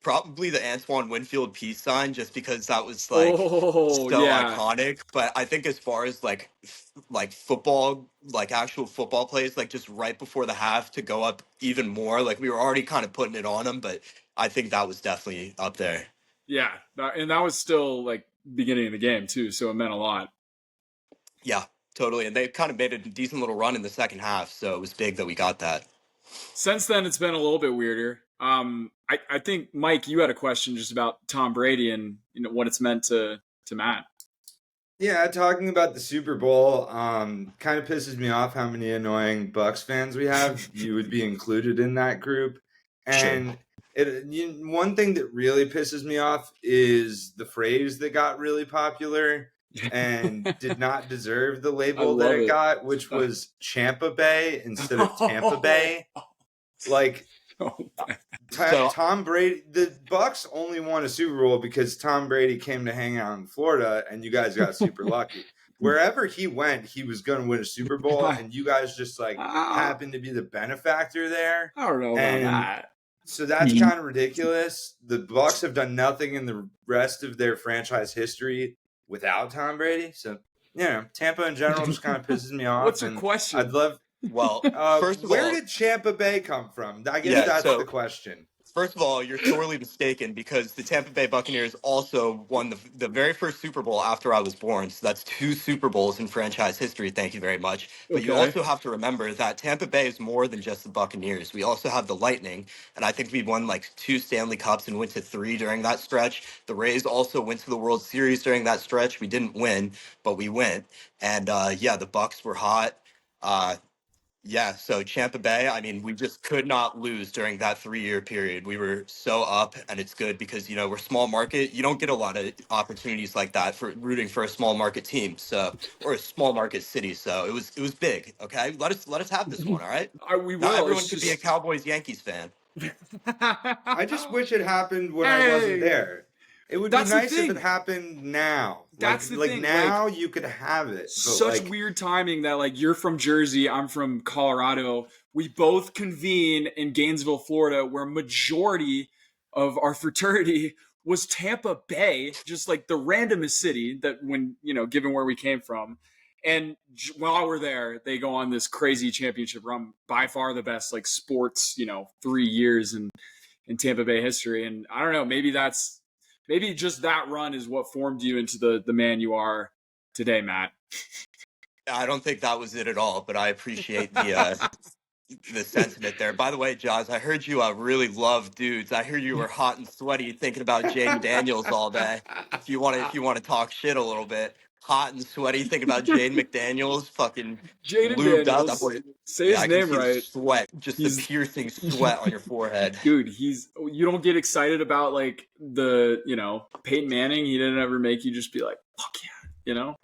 Probably the Antoine Winfield peace sign, just because that was like Oh, so yeah. iconic. But I think as far as like football, like actual football plays, like just right before the half to go up even more, like we were already kind of putting it on them, but I think that was definitely up there. Yeah. And that was still like beginning of the game too, so it meant a lot. Yeah, totally. And they kind of made a decent little run in the second half, so it was big that we got that. Since then, it's been a little bit weirder. I think Mike, you had a question just about Tom Brady and what it's meant to Matt. Yeah, talking about the Super Bowl, kind of pisses me off how many annoying Bucks fans we have. You would be included in that group, Sure. and one thing that really pisses me off is the phrase that got really popular and did not deserve the I label that love it it. got, which was Champa Bay instead of Tampa Bay. Like, So Tom Brady, the Bucks only won a Super Bowl because Tom Brady came to hang out in Florida, and you guys got super lucky. Wherever he went, he was going to win a Super Bowl, and you guys just like happened to be the benefactor there. I don't know about And that. so that's kind of ridiculous. The Bucks have done nothing in the rest of their franchise history without Tom Brady. So Tampa in general just kind of pisses me off. What's your and question? I'd love. well, first of Where all, did Champa Bay come from? I guess yeah. that's So the question. first of all, you're sorely mistaken because the Tampa Bay Buccaneers also won the very first Super Bowl after I was born. So that's two Super Bowls in franchise history. Thank you very much. But you Okay. also have to remember that Tampa Bay is more than just the Buccaneers. We also have the Lightning, and I think we won like two Stanley Cups and went to three during that stretch. The Rays also went to the World Series during that stretch. We didn't win, but we went. And yeah, the Bucks were hot. Uh, Yeah, so Champa Bay, I mean, we just could not lose during that 3-year period. We were so up, and it's good because, we're small market. You don't get a lot of opportunities like that for rooting for a small market team, so or a small market city. So it was big. Okay, let us have this one. All right, We not will. everyone It's could be a just. Cowboys Yankees fan. I just wish it happened when I wasn't Hey, there. It would be that's the nice if it thing. happened now. That's the Like thing. now you could have it, but Such weird timing that like you're from Jersey, I'm from Colorado. We both convene in Gainesville, Florida, where majority of our fraternity was Tampa Bay, just like the randomest city that when, given where we came from. And while we're there, they go on this crazy championship run, by far the best like sports, 3 years in Tampa Bay history. And I don't know, maybe just that run is what formed you into the man you are today, Matt. I don't think that was it at all, but I appreciate the sentiment there. By the way, Jaws, I heard you really love dudes. I heard you were hot and sweaty thinking about Jaden Daniels all day. If you want to talk shit a little bit, hot and sweaty thinking about Jaden McDaniels, fucking Jaden lubed up. That Daniels, boy, say yeah, his I can name see the right. sweat, just the He's piercing sweat on your forehead. dude. You don't get excited about like the Peyton Manning. He didn't ever make you just be like fuck yeah.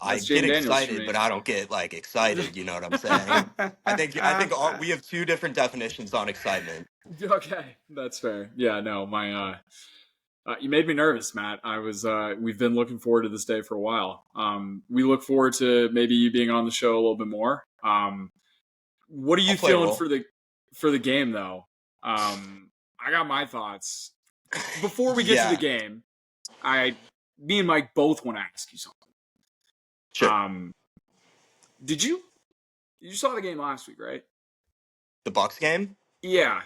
I That's get Jaden Daniels for excited, me. but I don't get like excited. You know what I'm saying? I think we have two different definitions on excitement. Okay, that's fair. Yeah, no, my you made me nervous, Matt. We've been looking forward to this day for a while. We look forward to maybe you being on the show a little bit more. What are I'll you play a feeling role. for the game though? I got my thoughts. Before we get to the Yeah, game, me and Mike both want to ask you something. sure. Did you saw the game last week, right? The Bucks game. Yeah,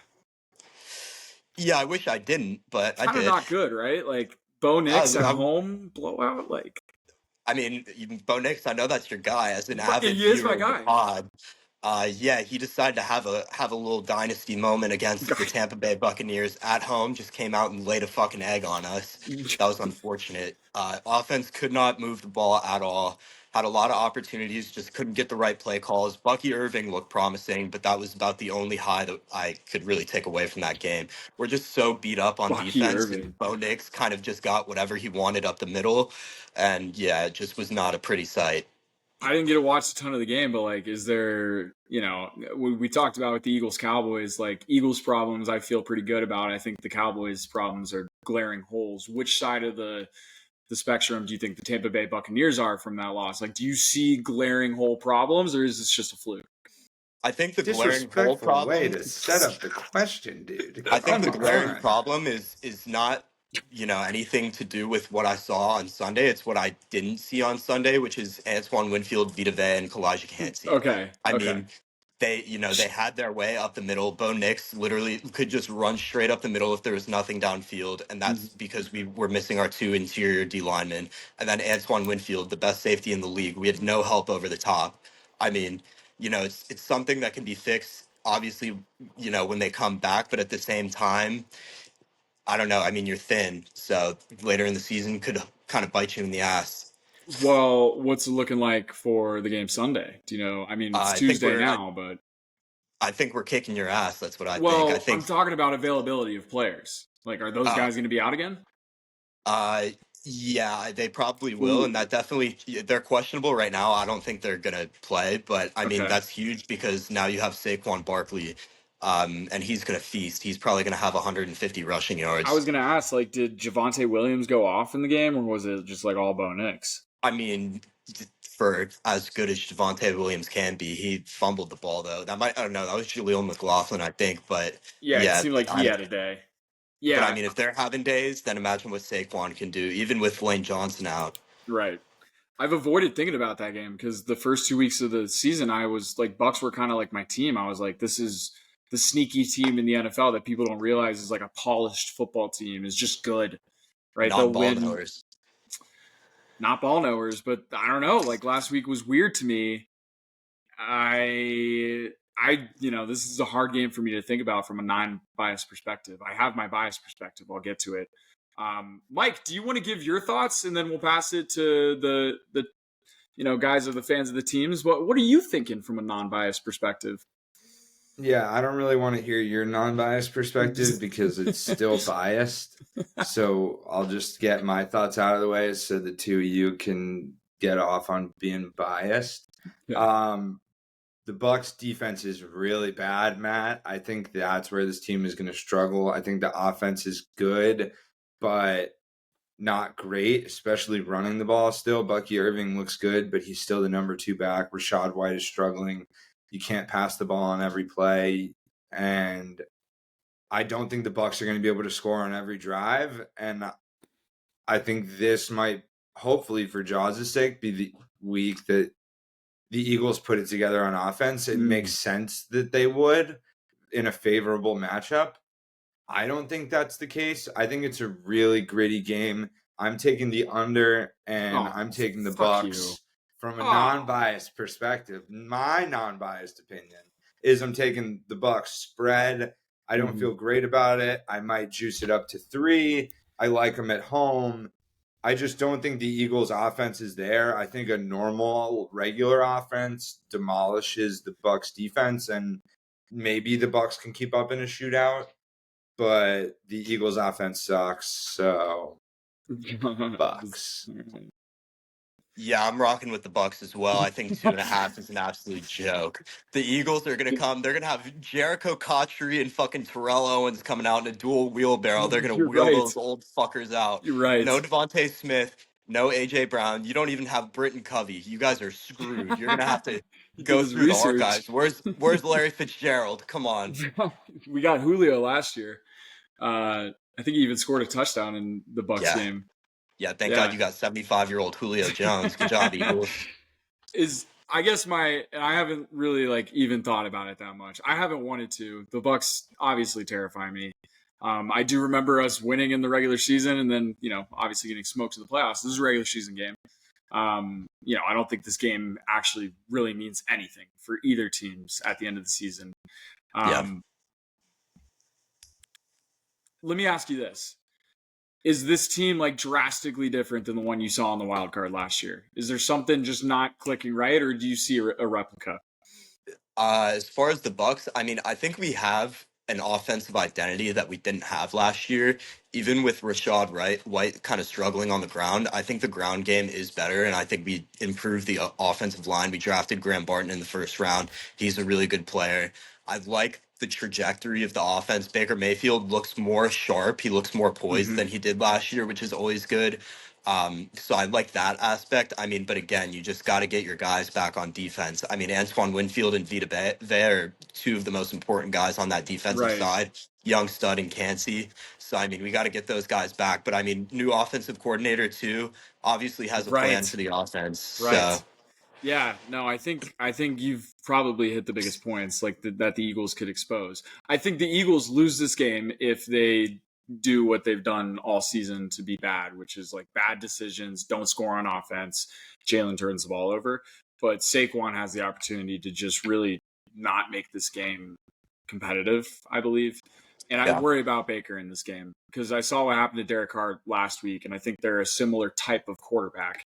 Yeah, I wish I didn't, but I kind of did. not good, right? Like Bo I, Nix at I, home blowout, like. I mean, Bo Nix, I know that's your guy as an But avid he is my viewer of the guy. pod. Yeah, he decided to have a little dynasty moment against the Tampa Bay Buccaneers at home. Just came out and laid a fucking egg on us. That was unfortunate. Offense could not move the ball at all. Had a lot of opportunities, just couldn't get the right play calls. Bucky Irving looked promising, but that was about the only high that I could really take away from that game. We're just so beat up on Bucky defense, Irving. and Bo Nix kind of just got whatever he wanted up the middle, and yeah, it just was not a pretty sight. I didn't get to watch a ton of the game, but like, is there, we talked about with the Eagles Cowboys, like Eagles problems, I feel pretty good about. I think the Cowboys problems are glaring holes. Which side of the spectrum do you think the Tampa Bay Buccaneers are from that loss? Like, do you see glaring hole problems, or is this just a fluke? I think the glaring hole Disrespectful way problem to set up the question, dude. I think Come the glaring on. problem is not anything to do with what I saw on Sunday. It's what I didn't see on Sunday, which is Antoine Winfield, Vita Vea, and Kalijah Kancey. Okay, I okay. mean, they had their way up the middle. Bo Nix literally could just run straight up the middle if there was nothing downfield, and that's because we were missing our two interior D linemen. And then Antoine Winfield, the best safety in the league, we had no help over the top. I mean, it's something that can be fixed. Obviously, when they come back, but at the same time, I don't know. I mean, you're thin, so later in the season could kind of bite you in the ass. Well, what's it looking like for the game Sunday? Do you know? I mean, it's I think Tuesday we're now, but I think we're kicking your ass. That's what I think. I well, I'm think talking about availability of players. Like, are those uh guys going to be out again? uh yeah, they probably will, and Who? that definitely they're questionable right now. I don't think they're gonna play, but I mean Okay. that's huge because now you have Saquon Barkley, and he's gonna feast. He's probably gonna have 150 rushing I was yards. going to ask, like, did Javante Williams go off in the game, or was it just like all Bo Nix? I mean, for as good as Javante Williams can be, he fumbled the ball though. I don't know, that was Jaleel McLaughlin, I think, but Yeah, it yeah, seemed like he had a day. but I Yeah, mean, if they're having days, then imagine what Saquon can do, even with Lane Johnson out. right. I've avoided thinking about that game because the first 2 weeks of the season, I was like, Bucks were kind of like my team. I was like, this is the sneaky team in the NFL that people don't realize is like a polished football team, is just good, right? They'll Non-ball win, knowers. not ball knowers, but I don't know. Like last week was weird to me. This is a hard game for me to think about from a non-biased perspective. I have my biased perspective. I'll get to it. Mike, do you want to give your thoughts, and then we'll pass it to the guys or the fans of the teams? What are you thinking from a non-biased perspective? Yeah, I don't really want to hear your non-biased perspective because it's still biased. So I'll just get my thoughts out of the way so the two of you can get off on being biased. Yeah. The Bucks defense is really bad, Matt. I think that's where this team is going to struggle. I think the offense is good, but not great, especially running the ball still. Bucky Irving looks good, but he's still the number 2 back. Rashad White is struggling. You can't pass the ball on every play. And I don't think the Bucks are going to be able to score on every drive. And I think this might, hopefully for Jaws' sake, be the week that the Eagles put it together on offense. It makes sense that they would in a favorable matchup. I don't think that's the case. I think it's a really gritty game. I'm taking the under, and Oh, I'm taking the fuck you. Bucks from a Oh. non-biased perspective. My non-biased opinion is I'm taking the Bucks spread. I don't feel great about it. I might juice it up to 3. I like them at home. I just don't think the Eagles' offense is there. I think a normal, regular offense demolishes the Bucks' defense, and maybe the Bucks can keep up in a shootout. But the Eagles' offense sucks, so Bucks. Yeah, I'm rocking with the Bucks as well. I think 2.5 is an absolute joke. The Eagles are gonna come. They're gonna have Jericho Cotchery and fucking Terrell Owens coming out in a dual wheelbarrow. They're gonna You're wheel right. those old fuckers out. You're right. No Devontae Smith. No AJ Brown. You don't even have Britton Covey. You guys are screwed. You're gonna have to He did go his through the research. archives. Where's Larry Fitzgerald? Come on. We got Julio last year. I think he even scored a touchdown in the Bucks Yeah. game. Yeah, thank God Yeah. you got 75-year-old Julio Jones. Good job, Eagles. I guess I haven't really like even thought about it that much. I haven't wanted to. The Bucks obviously terrify me. I do remember us winning in the regular season and then, obviously getting smoked to the playoffs. This is a regular season game. I don't think this game actually really means anything for either teams at the end of the season. Yeah. Let me ask you this. Is this team like drastically different than the one you saw on the wild card last year? Is there something just not clicking right, or do you see a replica? As far as the Bucks, I mean, I think we have an offensive identity that we didn't have last year. Even with Rashad White kind of struggling on the ground, I think the ground game is better, and I think we improved the offensive line. We drafted Graham Barton in the first round. He's a really good player. I like the trajectory of the offense. Baker Mayfield looks more sharp. He looks more poised Mm-hmm. than he did last year, which is always good. So I like that aspect. I mean, but again, you just got to get your guys back on defense. I mean, Antoine Winfield and Vita Vea are two of the most important guys on that defensive Right. side. Young stud and Cansey. So I mean, we got to get those guys back. But I mean, new offensive coordinator too obviously has a plan Right. for the offense. So Right. Yeah, no, I think you've probably hit the biggest points that the Eagles could expose. I think the Eagles lose this game if they do what they've done all season to be bad, which is like bad decisions, don't score on offense, Jalen turns the ball over. But Saquon has the opportunity to just really not make this game competitive, I believe. And I yeah, worry about Baker in this game because I saw what happened to Derek Carr last week, and I think they're a similar type of quarterback.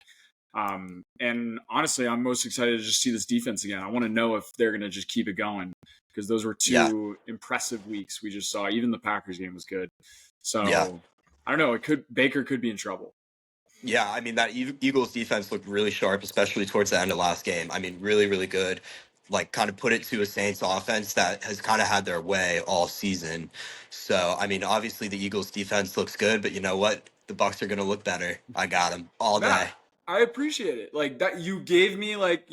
And honestly, I'm most excited to just see this defense again. I want to know if they're going to just keep it going because those were yeah, two impressive weeks we just saw. Even the Packers game was good. yeah. So I don't know. Baker could be in trouble. Yeah, I mean that Eagles defense looked really sharp, especially towards the end of last game. I mean, really, really good. Like, kind of put it to a Saints offense that has kind of had their way all season. So, I mean, obviously the Eagles defense looks good, but you know what? The Bucks are going to look better. I got them all Nah, day. I appreciate it. Like that, you gave me like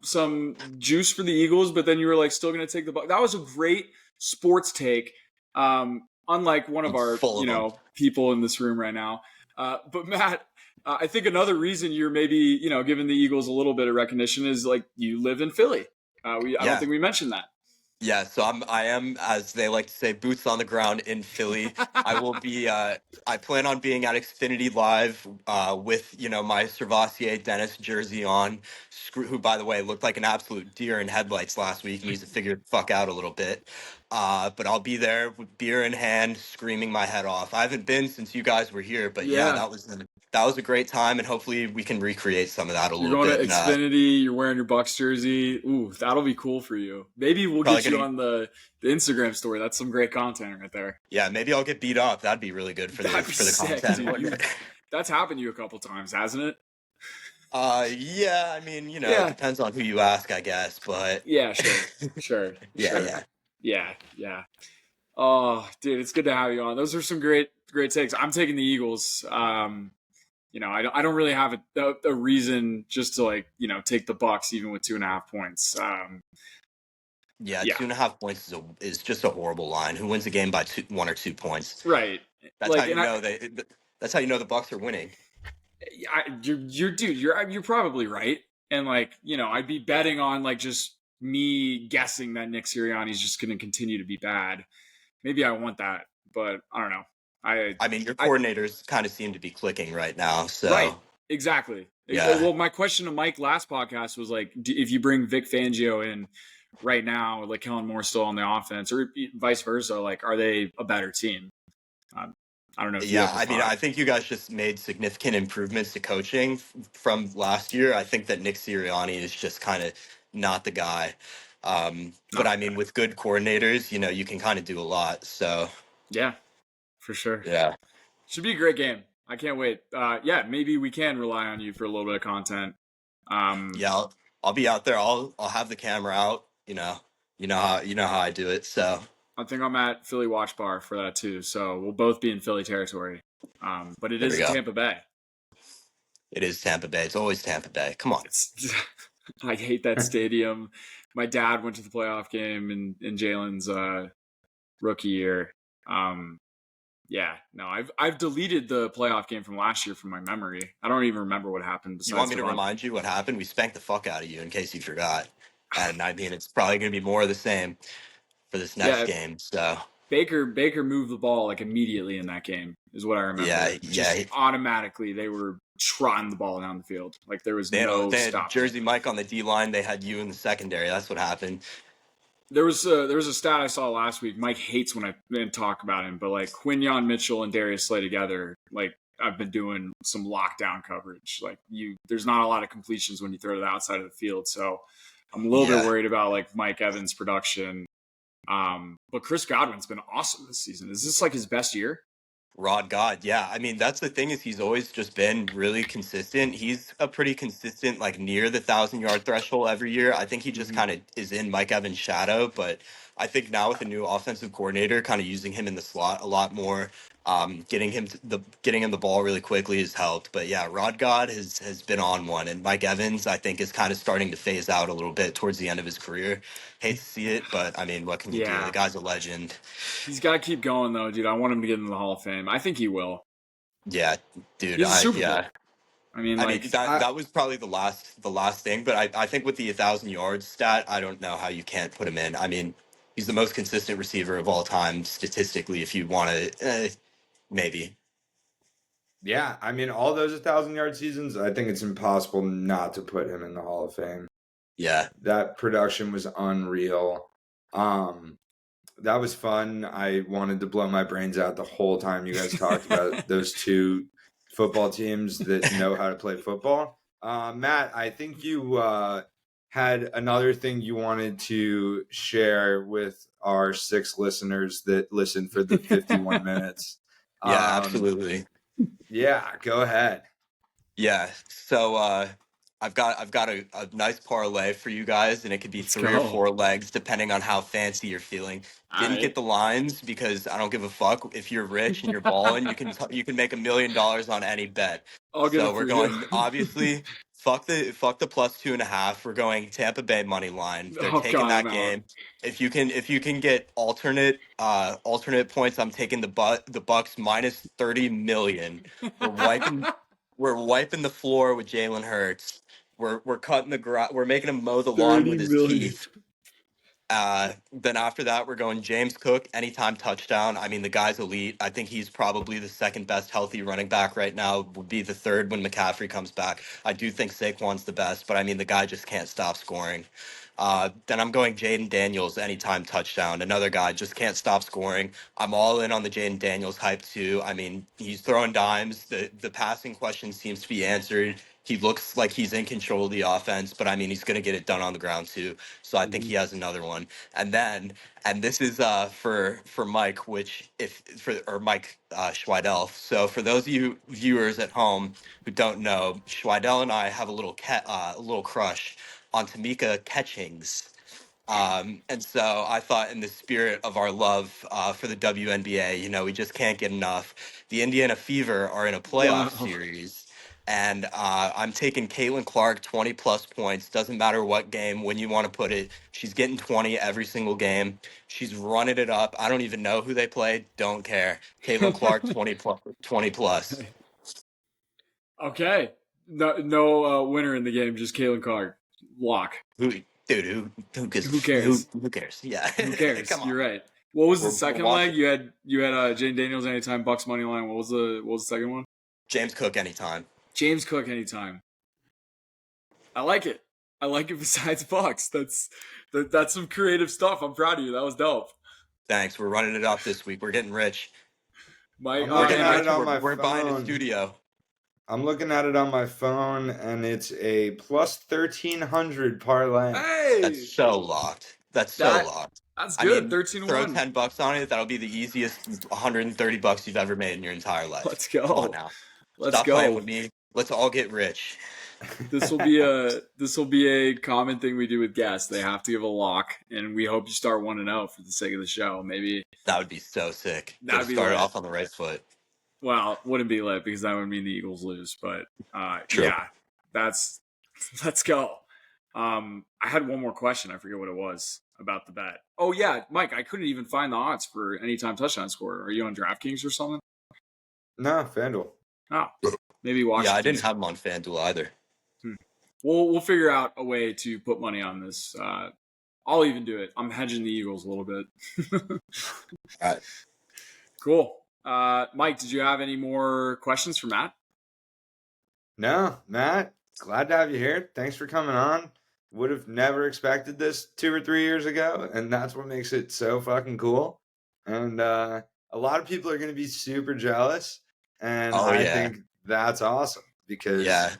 some juice for the Eagles, but then you were like still going to take the Buck. That was a great sports take. Unlike one of I'm our full of them. people in this room right now. But Matt, I think another reason you're maybe giving the Eagles a little bit of recognition is like you live in Philly. I don't Yeah. think we mentioned that. Yeah, so I am, as they like to say, boots on the ground in Philly. I will be I plan on being at Xfinity Live with, my Servassier Dennis jersey on, who by the way looked like an absolute deer in headlights last week, needs to figure the fuck out a little bit. But I'll be there with beer in hand, screaming my head off. I haven't been since you guys were here, but yeah, Yeah. that was a great time, and hopefully we can recreate some of that a You're little going to bit. And Xfinity. You're wearing your Bucks jersey. Ooh, that'll be cool for you. Maybe we'll probably get you gonna on the Instagram story. That's some great content right there. Yeah, maybe I'll get beat up. That'd be really good for the That'd be for the sick, content, dude. wouldn't it? That's happened to you a couple times, hasn't it? Yeah, I mean, it Yeah. depends on who you ask, I guess, but Yeah. Sure. Sure. yeah, Sure. yeah. Yeah. Yeah. Oh, dude, it's good to have you on. Those are some great takes. I'm taking the Eagles. I don't really have a reason just to take the Bucks even with 2.5 points. Yeah, Yeah. 2.5 points is just a horrible line. Who wins a game by 1 or 2 points? Right. That's how Like, you and know that's how you know the Bucks are winning. you're probably right. And I'd be betting on just me guessing that Nick Sirianni's just going to continue to be bad. Maybe I want that, but I don't know. I mean, your I coordinators kind of seem to be clicking right now, Right, so exactly. yeah. Well, my question to Mike last podcast was like, if you bring Vic Fangio in right now, like Kellen Moore still on the offense, or vice versa, like, are they a better team? Um, I don't know if you Yeah, have a I mean, thought. I think you guys just made significant improvements to coaching from last year. I think that Nick Sirianni is just kind of not the guy. But Not I the mean, guy. with good coordinators, you can kind of do a lot. So Yeah, for sure. yeah, Should be a great game. I can't wait. Yeah, maybe we can rely on you for a little bit of content. Um, yeah, I'll be out there. I'll have the camera out. You know how I do it. So I think I'm at Philly Watch Bar for that too. So we'll both be in Philly territory. But it there we is in go. Tampa Bay. It is Tampa Bay. It's always Tampa Bay. Come on. It's I hate that stadium. My dad went to the playoff game in Jalen's rookie year. Um, yeah, no, I've deleted the playoff game from last year from my memory. I don't even remember what happened You want besides me the to run. remind you what happened? We spanked the fuck out of you in case you forgot. And I mean, it's probably going to be more of the same for this next Yeah, game. So Baker moved the ball like immediately in that game is what I yeah, remember. yeah, Just automatically they were trotting the ball down the field. Like there was They had, no they had stopping it. Jersey Mike on the D line. They had you in the secondary. That's what happened. There was a stat I saw last week. Mike hates when I talk about him, but like Quinyon Mitchell and Darius Slay together, like I've been doing some lockdown coverage. Like there's not a lot of completions when you throw to the outside of the field. So I'm a little bit worried about like Mike Evans' production. But Chris Godwin's been awesome this season. Is this like his best year? Rod God, yeah. I mean, that's the thing is he's always just been really consistent. He's a pretty consistent, like near the 1,000 yard threshold every year. I think he just Mm-hmm. kind of is in Mike Evans' shadow, but I think now with a new offensive coordinator, kind of using him in the slot a lot more, getting him the ball really quickly has helped. But yeah, Rod God has been on one, and Mike Evans I think is kind of starting to phase out a little bit towards the end of his career. Hate to see it, but I mean, what can you do? The Yeah. guy's a legend. He's got to keep going, though, dude. I want him to get into the Hall of Fame. I think he will. Yeah, He dude. has a Super Yeah. Bowl. I mean, I mean like, that was probably the last thing, but I think with the 1,000 yards stat, I don't know how you can't put him in. I mean, he's the most consistent receiver of all time statistically. If you want to, maybe. Yeah, I mean, all those 1,000 yard seasons, I think it's impossible not to put him in the Hall of Fame. Yeah, That production was unreal. That was fun. I wanted to blow my brains out the whole time you guys talked about those two football teams that know how to play football. Matt, I think you had another thing you wanted to share with our 6 listeners that listened for the 51 minutes. yeah, absolutely. Yeah, go ahead. Yeah. So I've got a nice parlay for you guys, and it could be let's 3 or 4 legs depending on how fancy you're feeling. All Didn't right. get the lines because I don't give a fuck. If you're rich and you're balling, you can make $1 million on any bet. I'll get So it we're for you. going obviously fuck the +2.5. We're going Tampa Bay money line. They're Oh, taking God, I'm that out. game. If you can get alternate points, I'm taking the Bucks -30 million. We're wiping we're wiping the floor with Jalen Hurts. We're cutting the grass. We're making him mow the lawn 30 with his million. teeth. Then after that, we're going James Cook anytime touchdown. I mean, the guy's elite. I think he's probably the second best healthy running back right now. Would be the third when McCaffrey comes back. I do think Saquon's the best, but I mean, the guy just can't stop scoring. Then I'm going Jaden Daniels anytime touchdown. Another guy just can't stop scoring. I'm all in on the Jaden Daniels hype too. I mean, he's throwing dimes. The passing question seems to be answered. He looks like he's in control of the offense, but I mean, he's going to get it done on the ground too. So I think he has another one. And then, and this is for Mike, which if for or Mike Schweidel. So for those of you viewers at home who don't know, Schweidel and I have a little crush on Tamika Catchings. And so I thought, in the spirit of our love for the WNBA, we just can't get enough. The Indiana Fever are in a playoff Wow. series, and I'm taking Caitlin Clark 20 plus points. Doesn't matter what game, when you want to put it. She's getting 20 every single game. She's running it up. I don't even know who they play. Don't care. Caitlin Clark 20 plus. 20 plus. Okay. No winner in the game, just Kalen Clark. Lock. Who, dude? Who gives? Who cares? Who cares? Yeah. Who cares? Come on. You're right. What was the We're second leg? watching You had Jane Daniels anytime, Bucks money line. What was the second one? James Cook anytime. James Cook anytime. I like it. I like it besides Bucks. That's some creative stuff. I'm proud of you. That was dope. Thanks. We're running it up this week. We're getting rich. Mike, I'm We're looking getting at rich. it on We're, my we're buying a phone. studio. I'm looking at it on my phone, and it's a plus 1,300 parlay. hey, That's so locked. That's so that locked. that's I good. mean, 13 to throw 1. $10 on it. That'll be the easiest $130 you've ever made in your entire life. Let's Come on go. now. Let's Stop playing go. with me. Let's all get rich. This will be a common thing we do with guests. They have to give a lock, and we hope you start 1-0 for the sake of the show. Maybe That would be so sick. Get that'd us be started lit. off on the right foot. Well, wouldn't be lit because that would mean the Eagles lose. But True. yeah, that's let's go. I had one more question. I forget what it was about the bet. Oh yeah, Mike, I couldn't even find the odds for anytime touchdown score. Are you on DraftKings or something? No, FanDuel. Oh, maybe Yeah, Washington. I didn't have him on FanDuel either. We'll figure out a way to put money on this. I'll even do it. I'm hedging the Eagles a little bit. All right. Cool. Mike, did you have any more questions for Matt? No, Matt, glad to have you here. Thanks for coming on. Would have never expected this 2 or 3 years ago, and that's what makes it so fucking cool. And a lot of people are going to be super jealous, and Oh I yeah, think that's awesome because yeah,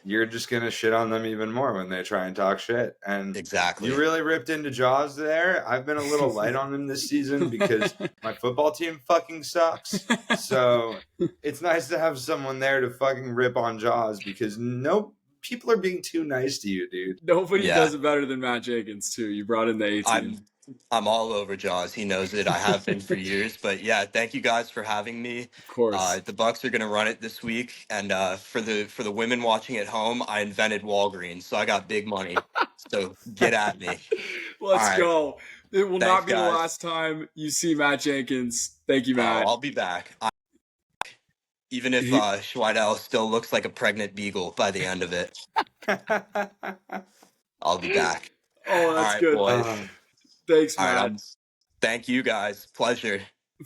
you're just going to shit on them even more when they try and talk shit. And you exactly. really ripped into Jaws there. I've been a little light on him this season because my football team fucking sucks. So it's nice to have someone there to fucking rip on Jaws because no people are being too nice to you, dude. Nobody Yeah, does it better than Matt Jenkins too. You brought in the A team. I'm all over Jaws. He knows it. I have been for years. But yeah, thank you guys for having me. Of course. The Bucks are gonna run it this week, and for the women watching at home, I invented Walgreens, so I got big money. So get at me. All Let's right, go. It will thanks, not be the guys. last time you see Matt Jenkins. Thank you, Oh, Matt. I'll be back. Even if Schweidel still looks like a pregnant beagle by the end of it, I'll be back. Oh, All that's right, good. boys. Thanks, All right, Matt. thank you guys. Pleasure.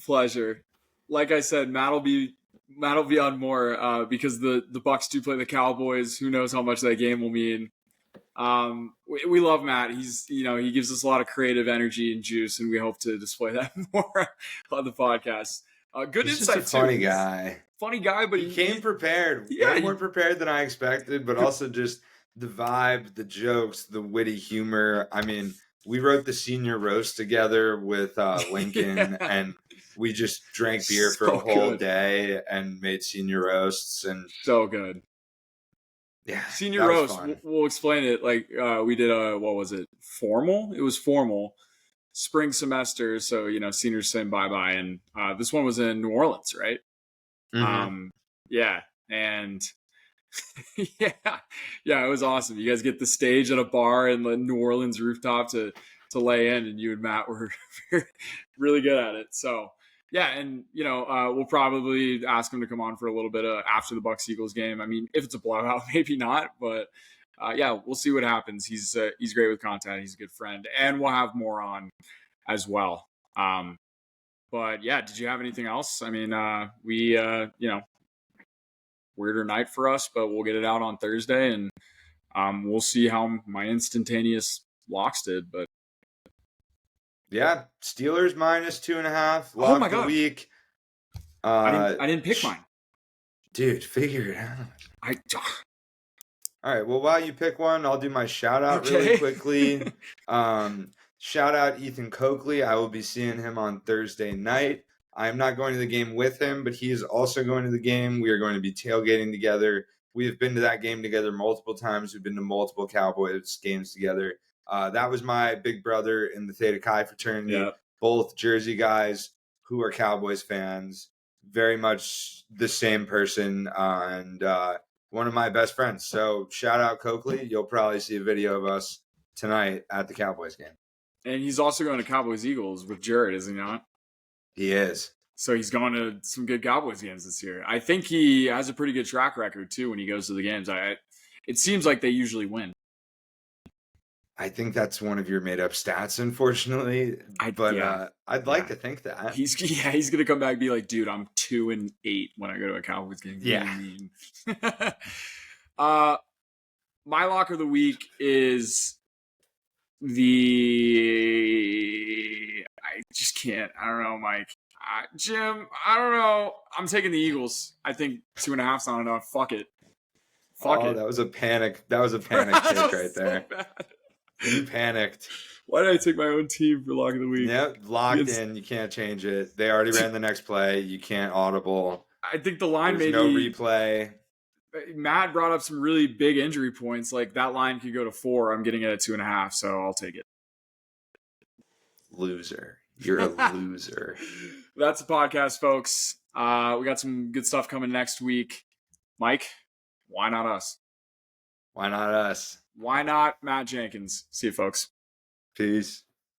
Pleasure. Like I said, Matt will be on more because the Bucks do play the Cowboys. Who knows how much that game will mean? We love Matt. He gives us a lot of creative energy and juice, and we hope to display that more on the podcast. Good He's just a insight too. funny guy. Funny guy, but He came prepared, yeah, way more prepared than I expected, but also just the vibe, the jokes, the witty humor. I mean, we wrote the senior roast together with Lincoln, yeah. and we just drank beer for So a whole good. day and made senior roasts, and So good. yeah, Senior that was roast. fun. We'll explain it. Like we did what was it? Formal. It was formal. Spring semester, so seniors saying bye bye, and this one was in New Orleans, right? Mm-hmm. Yeah, and yeah, yeah, it was awesome. You guys get the stage at a bar in the New Orleans rooftop to lay in, and you and Matt were really good at it. So yeah, and we'll probably ask him to come on for a little bit after the Bucks Eagles game. I mean, if it's a blowout, maybe not, but yeah, we'll see what happens. He's great with content. He's a good friend, and we'll have more on as well. But yeah, did you have anything else? I mean, we weirder night for us, but we'll get it out on Thursday, and we'll see how my instantaneous locks did. But Yeah, Steelers -2.5. oh my Lock the god, week. I didn't pick mine. Dude, figure it out. I All right. Well, while you pick one, I'll do my shout out okay. really quickly. Shout out Ethan Coakley. I will be seeing him on Thursday night. I'm not going to the game with him, but he is also going to the game. We are going to be tailgating together. We have been to that game together multiple times. We've been to multiple Cowboys games together. That was my big brother in the Theta Chi fraternity. Yeah. Both Jersey guys who are Cowboys fans. Very much the same person. And one of my best friends. So shout out Coakley. You'll probably see a video of us tonight at the Cowboys game. And he's also going to Cowboys Eagles with Jared, is he not? He is. So he's going to some good Cowboys games this year. I think he has a pretty good track record too when he goes to the games. It seems like they usually win. I think that's one of your made up stats, unfortunately. I'd like to think that. He's gonna come back and be like, dude, I'm 2-8 when I go to a Cowboys game. Yeah. My lock of the week is I just can't. I don't know, Mike. Jim, I don't know. I'm taking the Eagles. I think 2.5's not enough. Fuck it. That was a panic. That was a panic pick right there. Bad. You panicked. Why did I take my own team for lock of the week? Yep, locked in. You can't change it. They already ran the next play. You can't audible. I think the line There's no replay. Matt brought up some really big injury points. Like that line could go to 4. I'm getting it at 2.5, so I'll take it. Loser. You're a loser. That's the podcast, folks. We got some good stuff coming next week. Mike, why not us? Why not us? Why not Matt Jenkins? See you, folks. Peace.